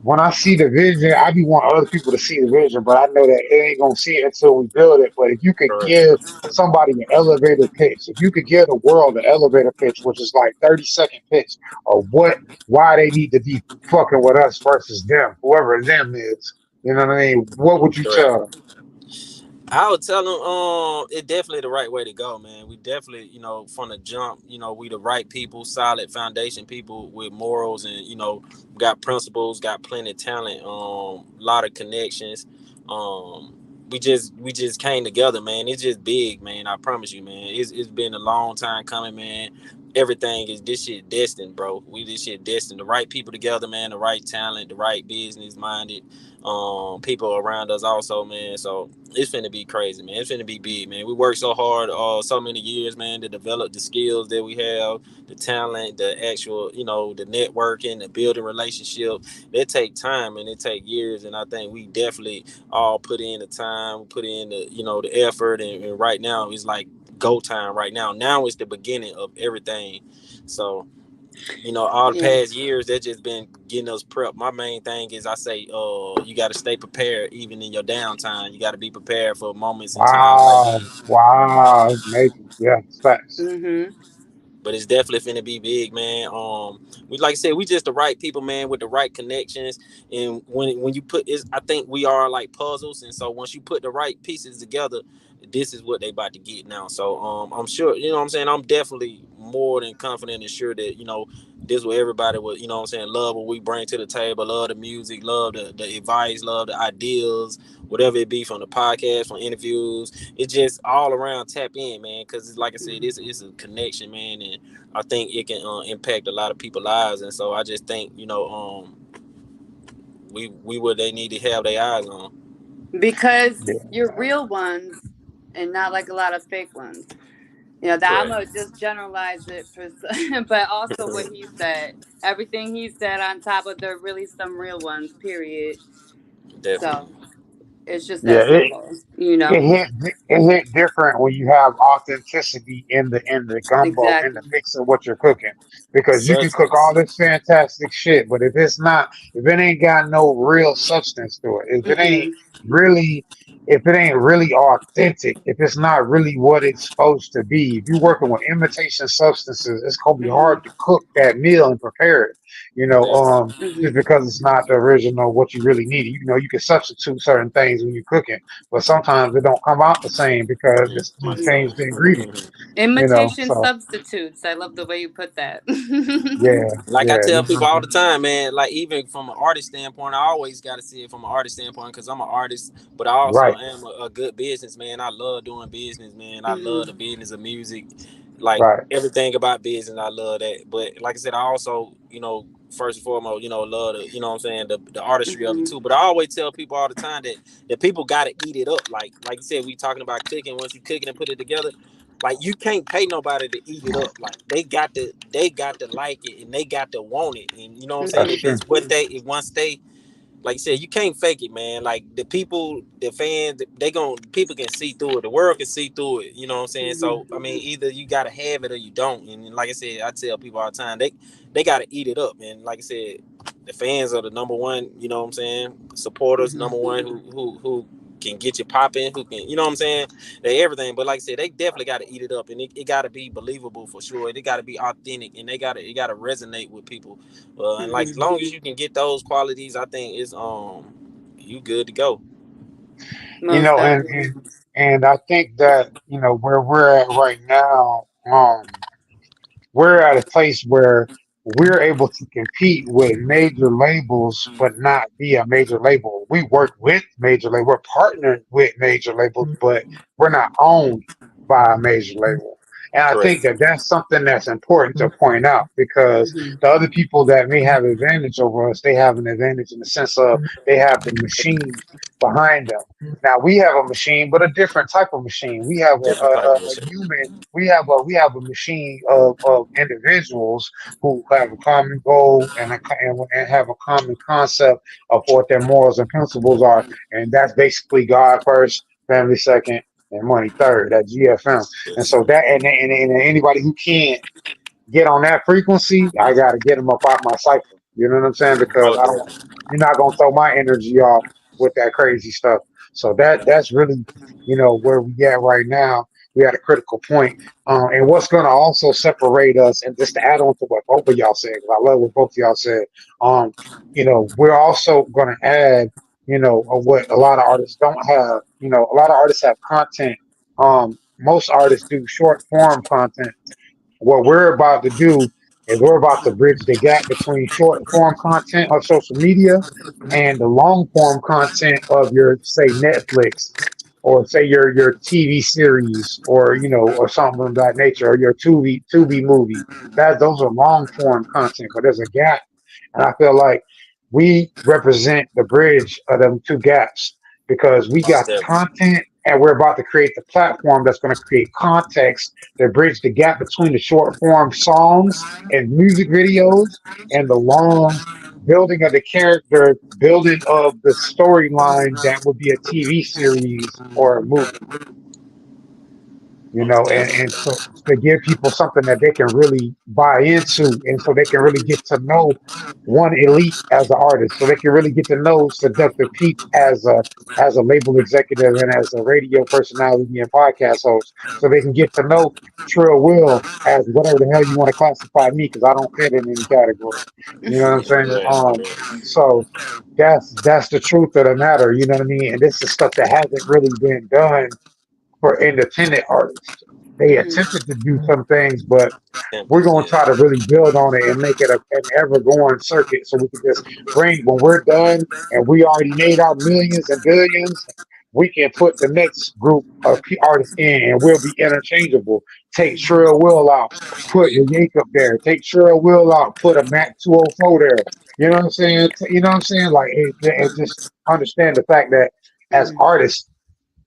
When I see the vision, I be wanting other people to see the vision, but I know that it ain't gonna see it until we build it. But if you could Correct. give somebody an elevator pitch, if you could give the world an elevator pitch, which is like 30-second pitch of why they need to be fucking with us versus them, whoever them is, you know what I mean? What would you Correct. tell them? I would tell them, it's definitely the right way to go, man. We definitely, from the jump, we the right people, solid foundation people with morals, and got principles, got plenty of talent, lot of connections. We just came together, man. It's just big, man. I promise you, man. It's been a long time coming, man. Everything is this shit destined, bro. We this shit destined. The right people together, man. The right talent, the right business minded, people around us also, man. So it's finna be crazy, man. It's finna be big, man. We worked so hard, so many years, man, to develop the skills that we have, the talent, the actual, the networking, the building relationship. It take time and it take years, and I think we definitely all put in the time, put in the, the effort, and right now it's like go time. Right now is the beginning of everything. So all the Yeah. past years that just been getting us prepped. My main thing is I say, you got to stay prepared even in your downtime. You got to be prepared for moments and times like Wow, these. wow, it's major. Yeah, it's facts. But it's definitely finna be big, man. We like I said, we just the right people, man, with the right connections. And when you put is, I think we are like puzzles. And so once you put the right pieces together, this is what they about to get now. So I'm sure, you know what I'm saying. I'm definitely more than confident and sure that this what everybody would, you know what I'm saying, love what we bring to the table, love the music, love the advice, love the ideas, whatever it be, from the podcast, from interviews. It's just all around tap in, man, because it's like I said, it's a connection, man, and I think it can impact a lot of people's lives. And so I just think we what they need to have their eyes on. Because Yeah. you're real ones and not like a lot of fake ones. That I'm Correct. gonna just generalize it, but also what he said, everything he said on top of there really some real ones. Period. So Definitely. it's just Yeah, that simple. it hit different when you have authenticity in the gumbo in the Exactly. mix of what you're cooking, because you can cook all Substance. this fantastic shit, but if it ain't got no real substance to it, Mm-mm. really if it ain't really authentic, if it's not really what it's supposed to be, if you're working with imitation substances, it's gonna be hard Mm-hmm. to cook that meal and prepare it. Definitely. Just Mm-hmm. because it's not the original what you really need. You can substitute certain things when you're cooking, but sometimes it don't come out the same because you Much Mm-hmm. so. changed the ingredients. Imitation So substitutes. I love the way you put that. yeah, Like I yeah, tell people all the time, man, like even from an artist standpoint, I always got to see it from an artist standpoint because I'm an artist, but I also right, am a good businessman. I love doing business, man. I love the Mm-hmm. business of music, like right. everything about business. I love that. But like I said, I also, first and foremost, love the, what I'm saying, the artistry of it Mm-hmm. too. But I always tell people all the time that people got to eat it up. Like you said, we talking about cooking. Once you cook it and put it together, like you can't pay nobody to eat it up. Like they got to like it and they got to want it. And you know what I'm saying? That's If true. it's what if once they, like you said, you can't fake it, man. Like the people, the fans, people can see through it. The world can see through it. You know what I'm saying? So I mean, either you gotta have it or you don't. And like I said, I tell people all the time, they gotta eat it up. And like I said, the fans are the number one. You know what I'm saying? Supporters, Mm-hmm. number one, who can get you popping, who can, you know what I'm saying? They everything. But like I said, they definitely got to eat it up, and it got to be believable for sure. It got to be authentic, and it got to resonate with people. And like as Mm-hmm. long as you can get those qualities, I think it's you good to go. You Most know, definitely. and I think that where we're at right now, we're at a place where we're able to compete with major labels, but not be a major label. We work with major label, we're partnered with major labels, but we're not owned by a major label. And I think Correct. that that's something that's important to point out because the other people that may have advantage over us, they have an advantage in the sense of they have the machine behind them. Now we have a machine, but a different type of machine. We have Different type of a machine. human. We have a machine of individuals who have a common goal and have a common concept of what their morals and principles are, and that's basically God first, family second, and money third. That GFM. And Yes. so that and anybody who can't get on that frequency, I got to get them up out my cycle. You know what I'm saying? Because Most I don't. definitely. You're not gonna throw my energy off with that crazy stuff. So that's really, where we at right now. We at a critical point. And what's gonna also separate us, and just to add on to what both of y'all said, because I love what both of y'all said. We're also gonna add, what a lot of artists don't have. A lot of artists have content. Most artists do short form content. What we're about to do is we're about to bridge the gap between short form content of social media and the long form content of your, say, Netflix, or say your TV series, or or something of that nature, or your Tubi movie. Those are long form content, but there's a gap, and I feel like we represent the bridge of them two gaps because we Most got the definitely. content and we're about to create the platform that's going to create context that bridge the gap between the short form songs and music videos and the long building of the character, building of the storyline that would be a TV series or a movie. Most And definitely. so to give people something that they can really buy into, and so they can really get to know one elite as an artist, so they can really get to know Seductive Peach as a label executive and as a radio personality and podcast host, so they can get to know Trill Will as whatever the hell you want to classify me, because I don't fit in any category. You know what I'm saying? Correct. Correct. So that's the truth of the matter. You know what I mean? And this is stuff that hasn't really been done for independent artists. They attempted to do some things, but we're Tempest, going to yeah. try to really build on it and make it an ever going circuit so we can just bring, when we're done and we already made our millions and billions, we can put the next group of artists in and we'll be interchangeable. Take Trill Will out, put a Yake up there. Take Trill Will out, put a Mac 204 there. You know what I'm saying? You know what I'm saying? Like, it just understand the fact that as artists,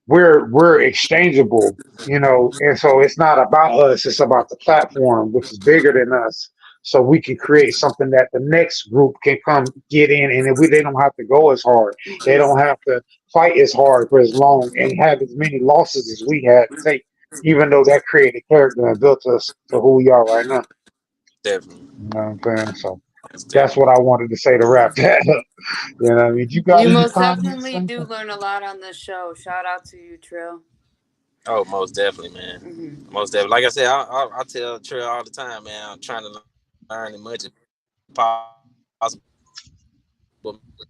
we're exchangeable, and so it's not about us, it's about the platform, which is bigger than us. So we can create something that the next group can come get in, and they don't have to go as hard. They don't have to fight as hard for as long and have as many losses as we had to take, even though that created character and built us to who we are right now. Definitely. You know what I'm saying? So Most that's definitely. what I wanted to say to wrap that up. You know what I mean? You got You any most comments? definitely do learn a lot on this show. Shout out to you, Trill. Oh, most definitely, man. Most definitely. Like I said, I tell Trey all the time, man. I'm trying to learn as much as possible,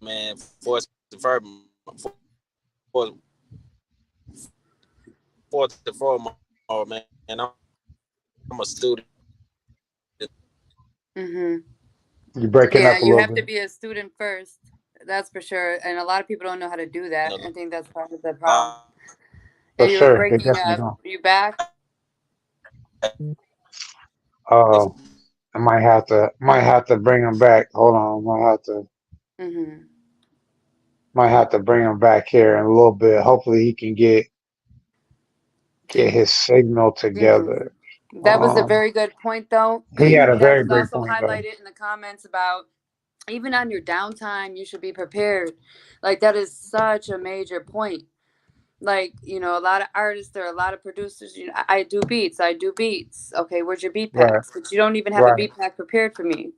man. For, fourth and foremost, man. I'm a student. You're breaking Yeah, up a you little have to bit. be a student first. That's for sure. And a lot of people don't know how to do that. A I think that's part of the problem. lot For And you were sure, they breaking definitely up. don't. You back? Uh, I might have to bring him back. Hold on, Mm-hmm. might have to bring him back here in a little bit. Hopefully, he can get his signal together. That was a Um, very good point, though. he had a That very was great also point though. highlighted in the comments about even on your downtime, you should be prepared. Like, that is such a major point. Like, a lot of artists, there are a lot of producers. I do beats. I do beats. Okay, where's your beat Right, packs? But you don't even have a right. beat pack prepared for me.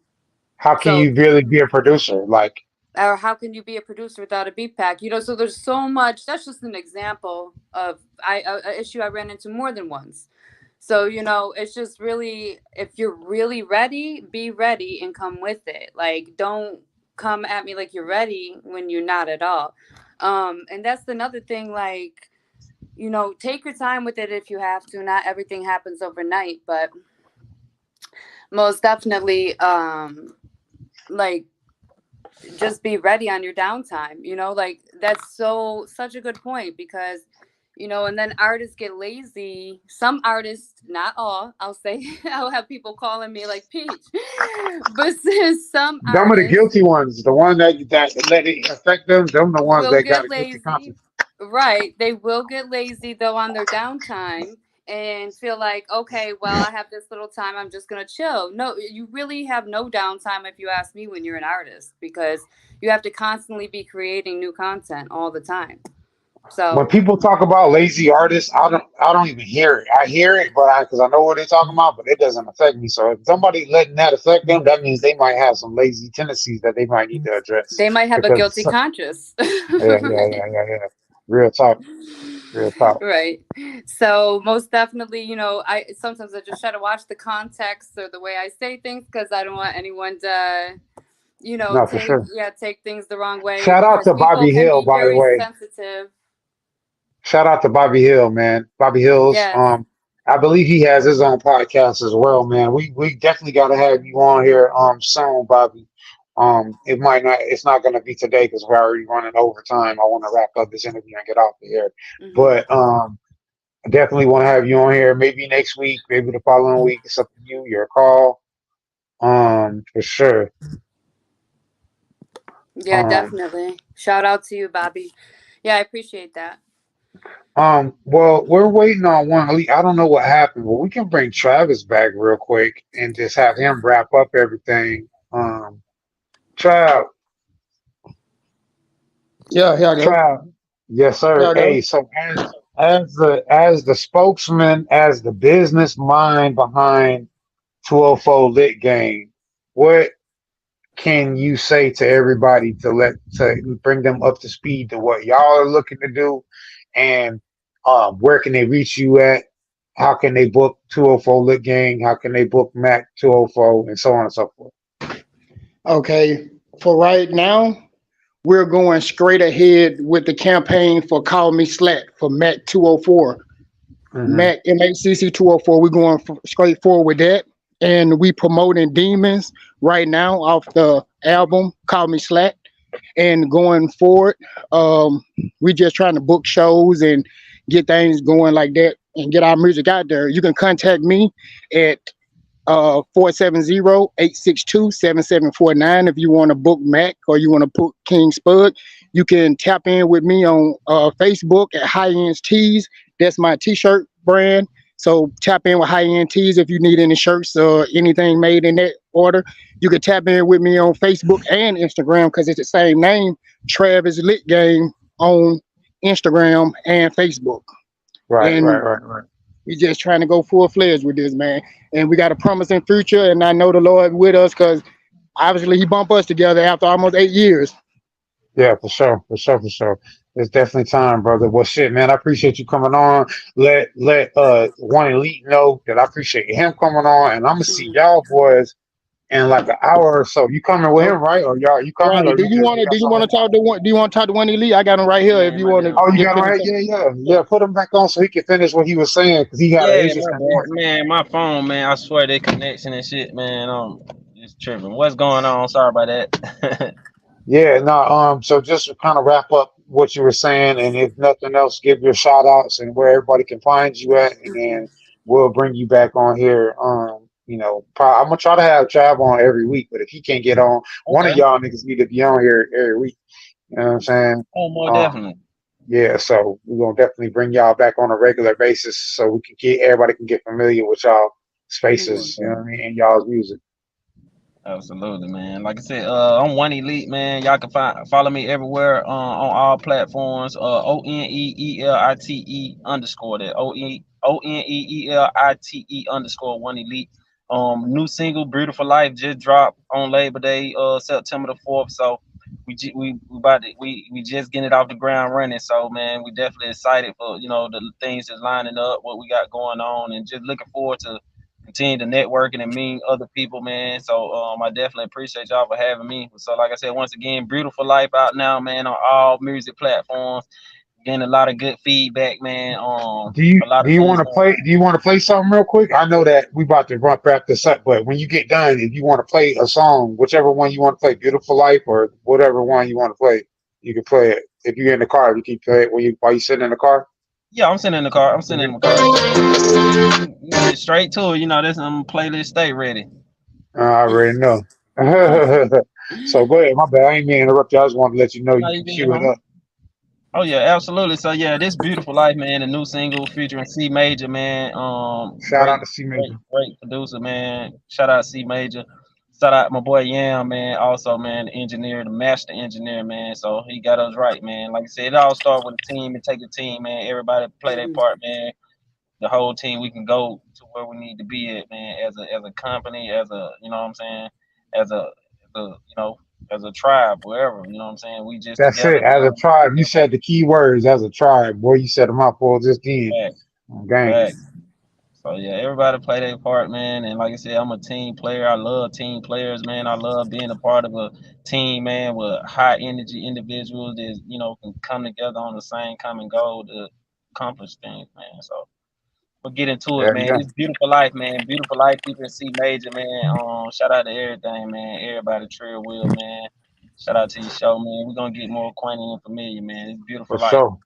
How can So, you really be a producer? Like, or how can you be a producer without a beat pack? So there's so much. That's just an example of a issue I ran into more than once. So it's just really, if you're really ready, be ready and come with it. Like, don't come at me like you're ready when you're not at all. And that's another thing. Like, take your time with it if you have to. Not everything happens overnight, but most definitely, like, just be ready on your downtime. Like, that's such a good point because And then artists get lazy. Some artists, not all, I'll say, I'll have people calling me like Peach, but some Some of the artists guilty ones, the one that let it affect them the ones will that got get a guilty lazy. conscience. Right. They will get lazy though on their downtime and feel like, okay, well, I have this little time. I'm just going to chill. No, you really have no downtime if you ask me when you're an artist, because you have to constantly be creating new content all the time. When So people talk about lazy artists, I don't even hear it. I hear it, but because I know what they're talking about, but it doesn't affect me. So if somebody letting that affect them, that means they might have some lazy tendencies that they might need to address. they might have a Because guilty conscience. yeah. Real talk, real talk. Right. So most definitely, I sometimes I just try to watch the context or the way I say things, because I don't want anyone to, No, for take sure. take things the wrong way, Shout out because to people Bobby can Hill, be by the very way. sensitive. Shout out to Bobby Hill, man. Bobby Hill's Yes. I believe he has his own podcast as well, man. We definitely gotta have you on here soon, Bobby. It's not gonna be today because we're already running overtime. I want to wrap up this interview and get off of here. Hmm. But I definitely want to have you on here maybe next week, maybe the following week. It's up to you, your call. For sure. Yeah, Um definitely. Shout out to you, Bobby. Yeah, I appreciate that. well, we're waiting on one. I don't know what happened, but we can bring Travis back real quick and just have him wrap up everything. Trav, Yeah, here I go. Trav, yes, Here sir. I go. Hey, so as the spokesman, as the business mind behind 204 Lit Gang, what can you say to everybody to bring them up to speed to what y'all are looking to do, and where can they reach you at? How can they book 204 Lit Gang? How can they book Mac 204 and so on and so forth? Okay, for right now, we're going straight ahead with the campaign for Call Me Slack for Mac 204. Hmm. Mac MHCC 204. We're going straight forward with that. And we promoting Demons right now off the album Call Me Slack. And going forward, we just trying to book shows and get things going like that and get our music out there. You can contact me at 470-862-7749 if you want to book Mac or you want to book King Spud. You can tap in with me on Facebook at High Ends Tees. That's my t-shirt brand. So tap in with High End Tees if you need any shirts or anything made in that order. You can tap in with me on Facebook and Instagram because it's the same name, Travis Lit Gang, on Instagram and Facebook. Right, right, And right, right. we just trying to go full fledged with this, man. And we got a promising future. And I know the Lord with us because obviously He bumped us together after almost 8 years. Yeah, for sure, for sure, for sure. It's definitely time, brother. Well, shit, man, I appreciate you coming on. Let one elite know that I appreciate him coming on, and I'm gonna see y'all boys in like an hour or so. You coming with him, right? Or y'all, you coming, Right. or Do you you just want you to? got Do you want something? to talk to one? Do you want to talk to one elite? I got him right here. If you want to Oh, you get got him finish. right? Yeah. Put him back on so he can finish what he was saying because he got Yeah, it's just my bad, confusing. man. My phone, man. I swear they connection and shit, man. Just tripping. What's going on? Sorry about that. Yeah, no, so just to kind of wrap up what you were saying, and if nothing else, give your shout outs and where everybody can find you at, and then we'll bring you back on here. I'm gonna try to have Trav on every week, but if he can't get on, one of Okay. y'all niggas need to be on here every week. You know what I'm saying? Oh, more Um, definitely. yeah, so we're gonna definitely bring y'all back on a regular basis so we can get everybody can get familiar with y'all More spaces, you know what I definitely. mean, and y'all's music. Absolutely, man. Like I said, I'm One Elite, man. Y'all can follow me everywhere on all platforms. ONEELITE underscore that. ONEELITE underscore One Elite. New single, Beautiful Life, just dropped on Labor Day, September the 4th. So we just getting it off the ground running. So man, we definitely excited for the things that's lining up, what we got going on, and just looking forward to continue to networking and meet other people, man. So I definitely appreciate y'all for having me. So like I said, once again, Beautiful Life out now, man, on all music platforms. Getting a lot of good feedback, man. Do you A lot do of you things want to going play? on. Do you want to play something real quick? I know that we about to wrap this up, but when you get done, if you want to play a song, whichever one you want to play, "Beautiful Life" or whatever one you want to play, you can play it. If you're in the car, you can play it while you sitting in the car. Yeah, I'm sitting in the car. I'm sitting in the car. You get straight to it. You know, this playlist stay ready. I already know. So go ahead. My bad. I ain't mean to interrupt you. I just wanted to let you know No, you you can good, cue it man. up. Oh yeah, absolutely. So yeah, this beautiful life, man. The new single featuring C Major, man. Shout out to C Major. Great producer, man. Shout out C Major. Shout out my boy Yam, man. Also, man, the engineer, the master engineer, man. So he got us right, man. Like I said, it all starts with a team. It take a team, man. Everybody play their part, man. The whole team, we can go to where we need to be at, man. As a company, as a you know what I'm saying, as a tribe, wherever. You know what I'm saying. We just That's together it. As a doing tribe, you together. said the key words. As a tribe, boy, you said them out for just then. Facts, Gang. facts. So yeah, everybody play their part, man. And like I said, I'm a team player. I love team players, man. I love being a part of a team, man, with high energy individuals that can come together on the same common goal to accomplish things, man. So we'll get into it, Yeah, man. yeah. This beautiful life, man. Beautiful life. People in C Major, man. Shout out to everything, man. Everybody, Trill Will, man. Shout out to your show, man. We're gonna get more acquainted and familiar, man. It's beautiful For life. sure.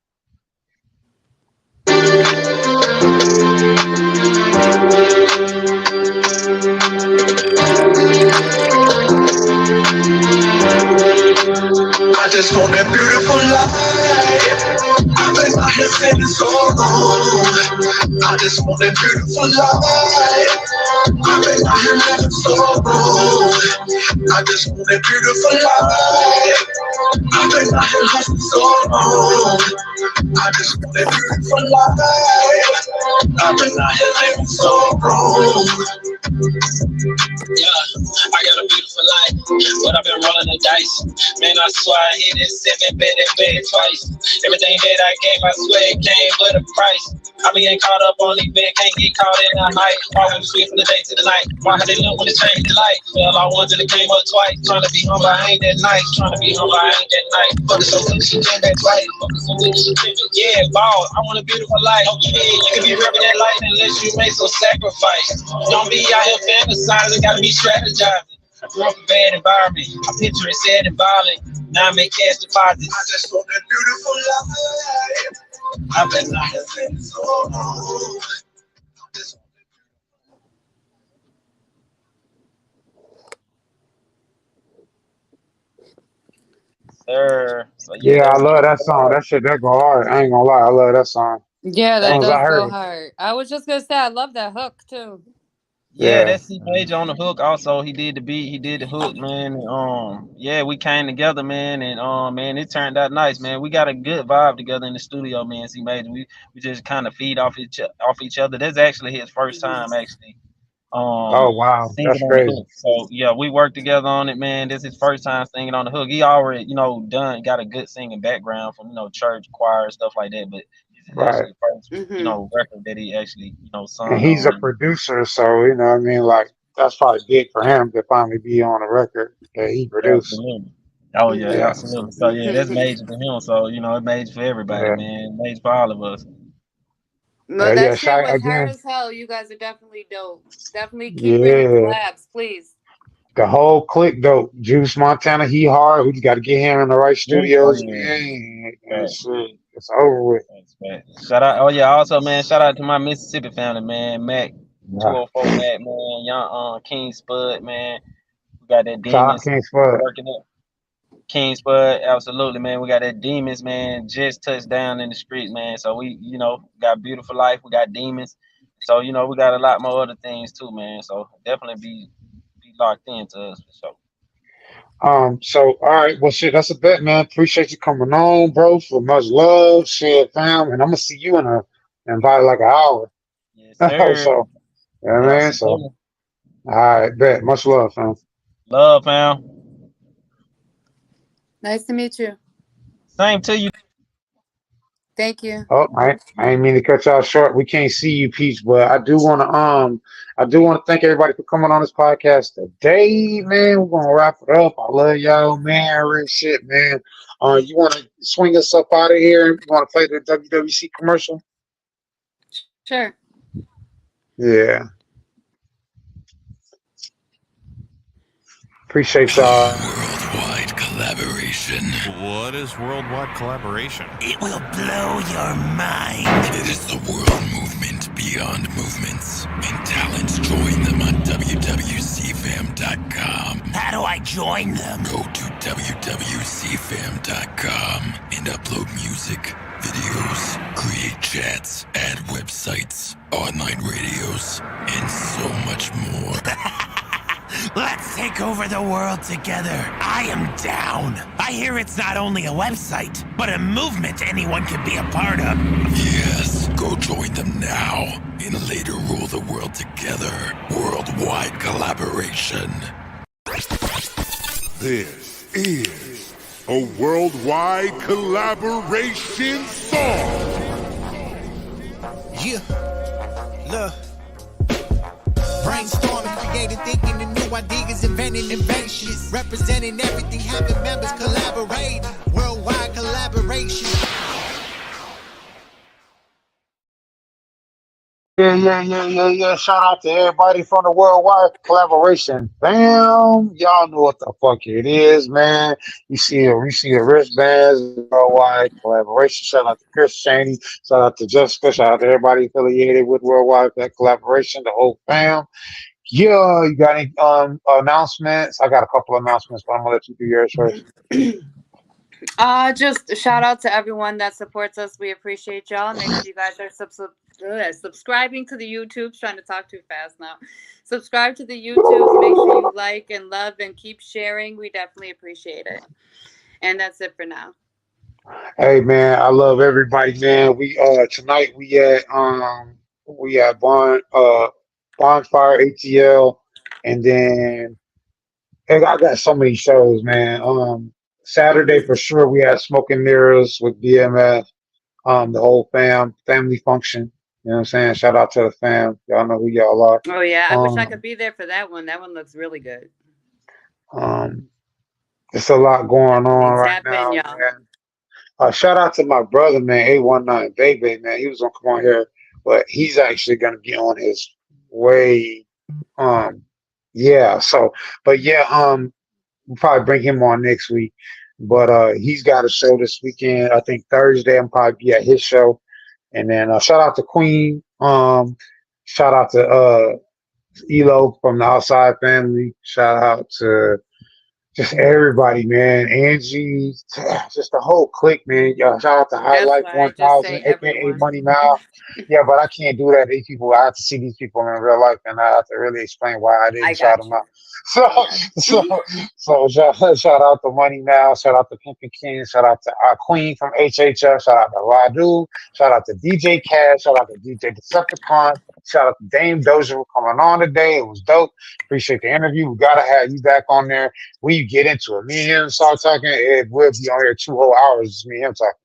I just want that beautiful life. I've been out here spending so long. I just want that beautiful life. I've been out here living so long. I just want that beautiful life. I've been out here hustling so long. I just want that beautiful life. I've been out here living so long. Yeah, I got a beautiful life, but I've been rolling the dice. Man, I swear I hit it 7, bet it twice. Everything that I gave, I swear it came with a price. I be getting caught up on these bed, can't get caught in the hype. Why would you sweep from the day to the night? Why had they look when it changed the light? Well, I wanted it came up twice. Trying to be humble, I ain't that nice. Trying to be humble, I ain't that nice. But it's so good, she came back twice. Focus so good, she came back. Yeah, ball, I want a beautiful life. Yeah, you can be repping that life unless you make some sacrifice. Don't be out here fantasizing, gotta be strategizing. I grew up in a bad environment. I picture it sad and violent. Now I make cash deposits. I just want that beautiful life. I've been out here spending so long. Sir. So yeah, Yeah, I that's love that beautiful song. life. That shit, that go hard. I ain't gonna lie. I love that song. Yeah, As that soon Thank as you. I does heard go it. hard. I was just gonna say I love that hook too. Yeah, Yeah. that's C Major on the hook. Also, he did the beat, he did the hook, man. And, yeah, we came together, man, and man, it turned out nice, man. We got a good vibe together in the studio, man. C Major, we just kind of feed off each other. That's actually his first time, actually, Oh wow, singing that's on the crazy. hook. So yeah, we worked together on it, man. This is his first time singing on the hook. He already, got a good singing background from church choir stuff like that. But this is Right. actually the first, record that he actually, And sung he's a on. producer, so you know what I mean. Like that's probably big for him to finally be on a record that he produced. Absolutely. Oh yeah, Yeah. So absolutely. So yeah, that's major for him. So it major for everybody, yeah, man. Major for all of us. No, yeah. that shit Shout was hard again. as hell. You guys are definitely dope. Definitely keep bringing Yeah. collabs, please. The whole clique dope. Juice Montana, he hard. We just got to get him in the right Oh studios, yeah. man. And Right. shit, it's over with. Shout out. Oh yeah. Also, man. Shout out to my Mississippi family, man. Mac, Yeah. 204 Mac, man. Young King Spud, man. We got that Shout out demons King Spud. working up. King Spud, absolutely, man. We got that demons, man. Just touched down in the street, man. So we, got beautiful life. We got demons. So we got a lot more other things too, man. So definitely be locked into us for sure. So all right, well shit, that's a bet, man. Appreciate you coming on, bro. For much love, shit, fam. And I'm gonna see you in about like an hour. Yes, sir. So yeah, man. So Absolutely. all right, bet. Much love, fam. Love, fam. Nice to meet you. Same to you. Thank you. Oh, I ain't mean to cut y'all short. We can't see you, Peach, but I do wanna thank everybody for coming on this podcast today, man. We're gonna wrap it up. I love y'all, man. Real shit, man. You wanna swing us up out of here? You wanna play the WWC commercial? Sure. Yeah. Appreciate y'all. Worldwide collaboration. collaboration. What is worldwide collaboration? It will blow your mind. It is the world movement beyond movements. And talents join them on wwcfam.com. How do I join them? Go to wwcfam.com and upload music, videos, create chats, add websites, online radios, and so much more. Let's take over the world together. I am down. I hear it's not only a website, but a movement anyone can be a part of. Yes, go join them now and later rule the world together. Worldwide collaboration. This is a worldwide collaboration song. Yeah, look. Brainstorming, creating, thinking of new ideas, inventing inventions, representing everything, having members collaborate. Worldwide collaboration. Yeah. Shout out to everybody from the worldwide collaboration. Bam! Y'all know what the fuck it is, man. We see the wristbands, worldwide collaboration. Shout out to Chris Cheney. Shout out to Jessica. Shout out to everybody affiliated with worldwide collaboration, the whole fam. Yeah, you got any announcements? I got a couple of announcements, but I'm gonna let you do yours first. Just a shout out to everyone that supports us. We appreciate y'all. Make sure you guys are subscribing to the YouTubes. Trying to talk too fast now. Subscribe to the YouTubes. Make sure you like and love and keep sharing. We definitely appreciate it. And that's it for now. Hey man, I love everybody, man. We tonight we at Bonfire ATL, and then I got so many shows, man. Saturday for sure we had Smoking Mirrors with BMF, the whole family function. You know what I'm saying? Shout out to the fam. Y'all know who y'all are. Oh yeah, I wish I could be there for that one. That one looks really good. It's a lot going on right now, man. Shout out to my brother, man, 819 Baby, man. He was gonna come on here, but he's actually gonna be on his way. We'll probably bring him on next week. But he's got a show this weekend. I think Thursday I'm probably be at his show. And then shout out to Queen. Shout out to Elo from the Outside family. Shout out to just everybody, man. Angie, just the whole clique, man. Shout out to Highlight 1000, aka Money Now. Yeah, but I can't do that. These people, I have to see these people in real life, and I have to really explain why I didn't shout them out. So shout out to Money Now. Shout out to Pimpin' King. Shout out to our Queen from HHF. Shout out to Radu. Shout out to DJ Cash. Shout out to DJ Decepticon. Shout out to Dame Doja for coming on today. It was dope. Appreciate the interview. We gotta have you back on there. We get into it. Me and him start talking. It will be on here 2 whole hours. Just me and him talking.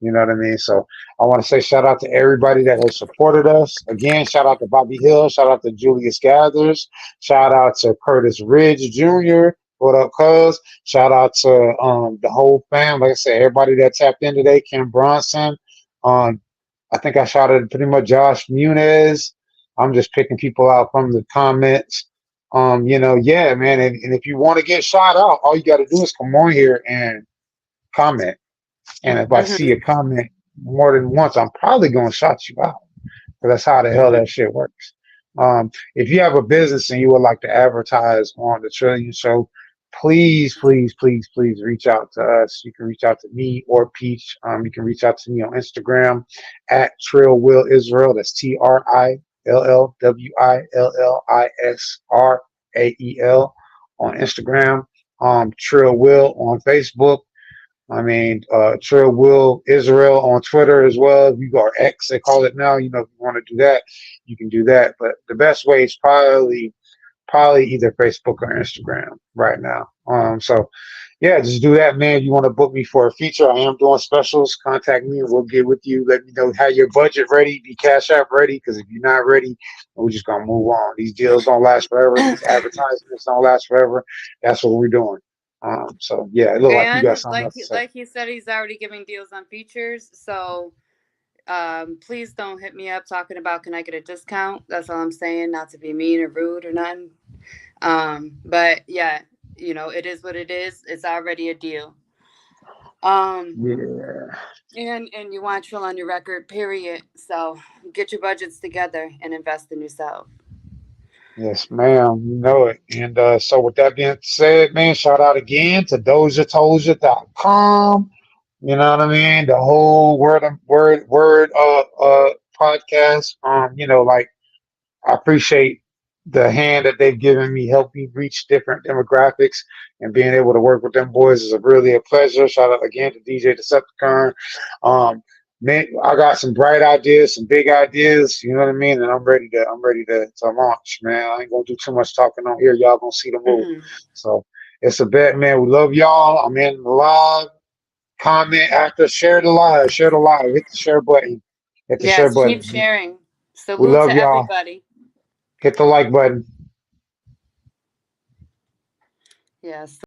You know what I mean? So I want to say shout out to everybody that has supported us. Again, shout out to Bobby Hill. Shout out to Julius Gathers. Shout out to Curtis Ridge Jr. What up, cuz? Shout out to the whole fam. Like I said, everybody that tapped in today. Kim Bronson. I think I shouted pretty much Josh Muniz. I'm just picking people out from the comments. Yeah, man. And if you want to get shot out, all you got to do is come on here and comment. And if I see a comment more than once, I'm probably going to shout you out. Because that's how the hell that shit works. If you have a business and you would like to advertise on the Trillion Show, please reach out to us. You can reach out to me or Peach. You can reach out to me on Instagram at Trill Will Israel. That's TRILLWILLISRAEL on Instagram. Trill Will on Facebook. Trill Will Israel on Twitter as well. If you go X, they call it now. If you want to do that, you can do that. But the best way is probably either Facebook or Instagram right now. Just do that, man. If you want to book me for a feature, I am doing specials. Contact me and we'll get with you. Let me know how your budget ready, be Cash App ready. Because if you're not ready, we're just gonna move on. These deals don't last forever. These advertisements don't last forever. That's what we're doing. It looked like you got something else to say. Like he said, he's already giving deals on features. So please don't hit me up talking about can I get a discount. That's all I'm saying. Not to be mean or rude or nothing. But yeah, you know, it is what it is. It's already a deal. Yeah. And you want to chill on your record, period. So get your budgets together and invest in yourself. Yes, ma'am. You know it. And so with that being said, man, shout out again to DojaToja.com. You know what I mean? The whole word podcast. Like I appreciate the hand that they've given me, help me reach different demographics, and being able to work with them boys is really a pleasure. Shout out again to DJ Decepticon. Man, I got some bright ideas, some big ideas, you know what I mean? And I'm ready to launch, man. I ain't gonna do too much talking on here. Y'all gonna see the move. So it's a bet, man. We love y'all. I'm in the live. Comment after, share the live, hit the share button. Hit the share Yes, keep button. sharing. We Salute love to y'all. everybody. Hit the like button. Yes.